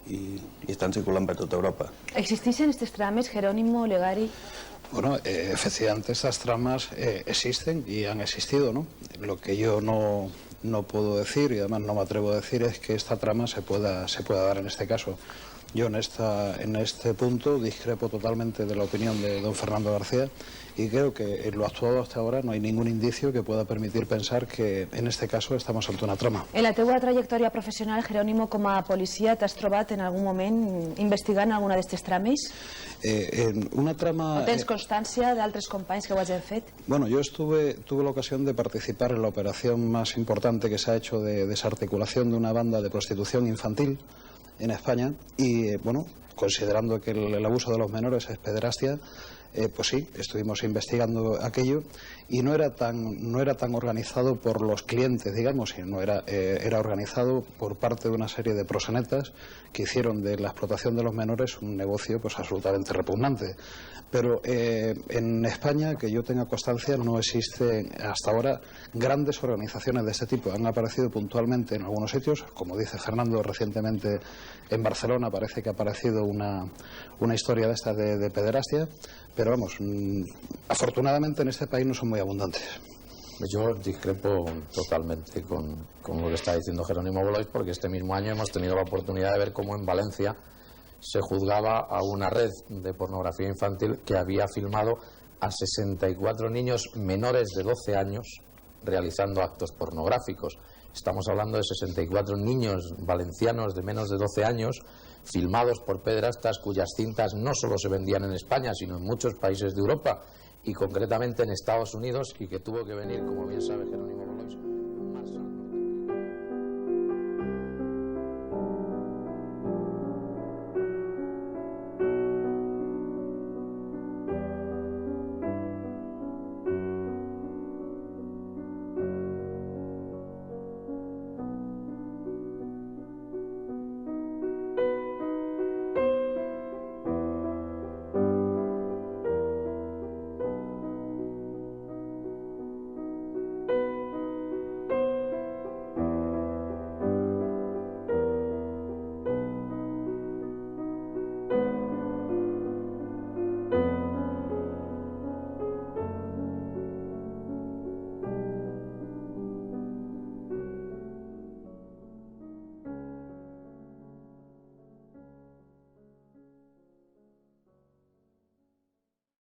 i estan circulant per tota Europa. ¿Existen estas tramas, Jerónimo, Legari? Bueno, efectivamente estas tramas existen y han existido, ¿no? Lo que yo no puedo decir, y además no me atrevo a decir, es que esta trama se pueda dar en este caso. Yo en este punto discrepo totalmente de la opinión de don Fernando García y creo que en lo actuado hasta ahora no hay ningún indicio que pueda permitir pensar que en este caso estamos ante una trama. En la teua trajectòria professional, Jerónimo, com a policia, t'has trobat en algun moment investigant alguna d'aquestes trames? En una trama... ¿O tens constància d'altres companys que ho hagin fet? Bueno, yo tuve la ocasión de participar en la operación más importante que se ha hecho de desarticulación de una banda de prostitución infantil en España y, bueno, considerando que el abuso de los menores es pederastia, pues sí, estuvimos investigando aquello y no era tan organizado por los clientes, digamos, sino era organizado por parte de una serie de proxenetas que hicieron de la explotación de los menores un negocio pues absolutamente repugnante. Pero en España, que yo tenga constancia, no existen hasta ahora grandes organizaciones de este tipo. Han aparecido puntualmente en algunos sitios, como dice Fernando, recientemente en Barcelona parece que ha aparecido una historia de esta de pederastia, pero vamos, afortunadamente en este país no son muy abundantes. Yo discrepo totalmente con lo que está diciendo Jerónimo Blois, porque este mismo año hemos tenido la oportunidad de ver cómo en Valencia se juzgaba a una red de pornografía infantil que había filmado a 64 niños menores de 12 años realizando actos pornográficos. Estamos hablando de 64 niños valencianos de menos de 12 años filmados por pederastas cuyas cintas no solo se vendían en España, sino en muchos países de Europa y concretamente en Estados Unidos, y que tuvo que venir, como bien sabe Jerónimo.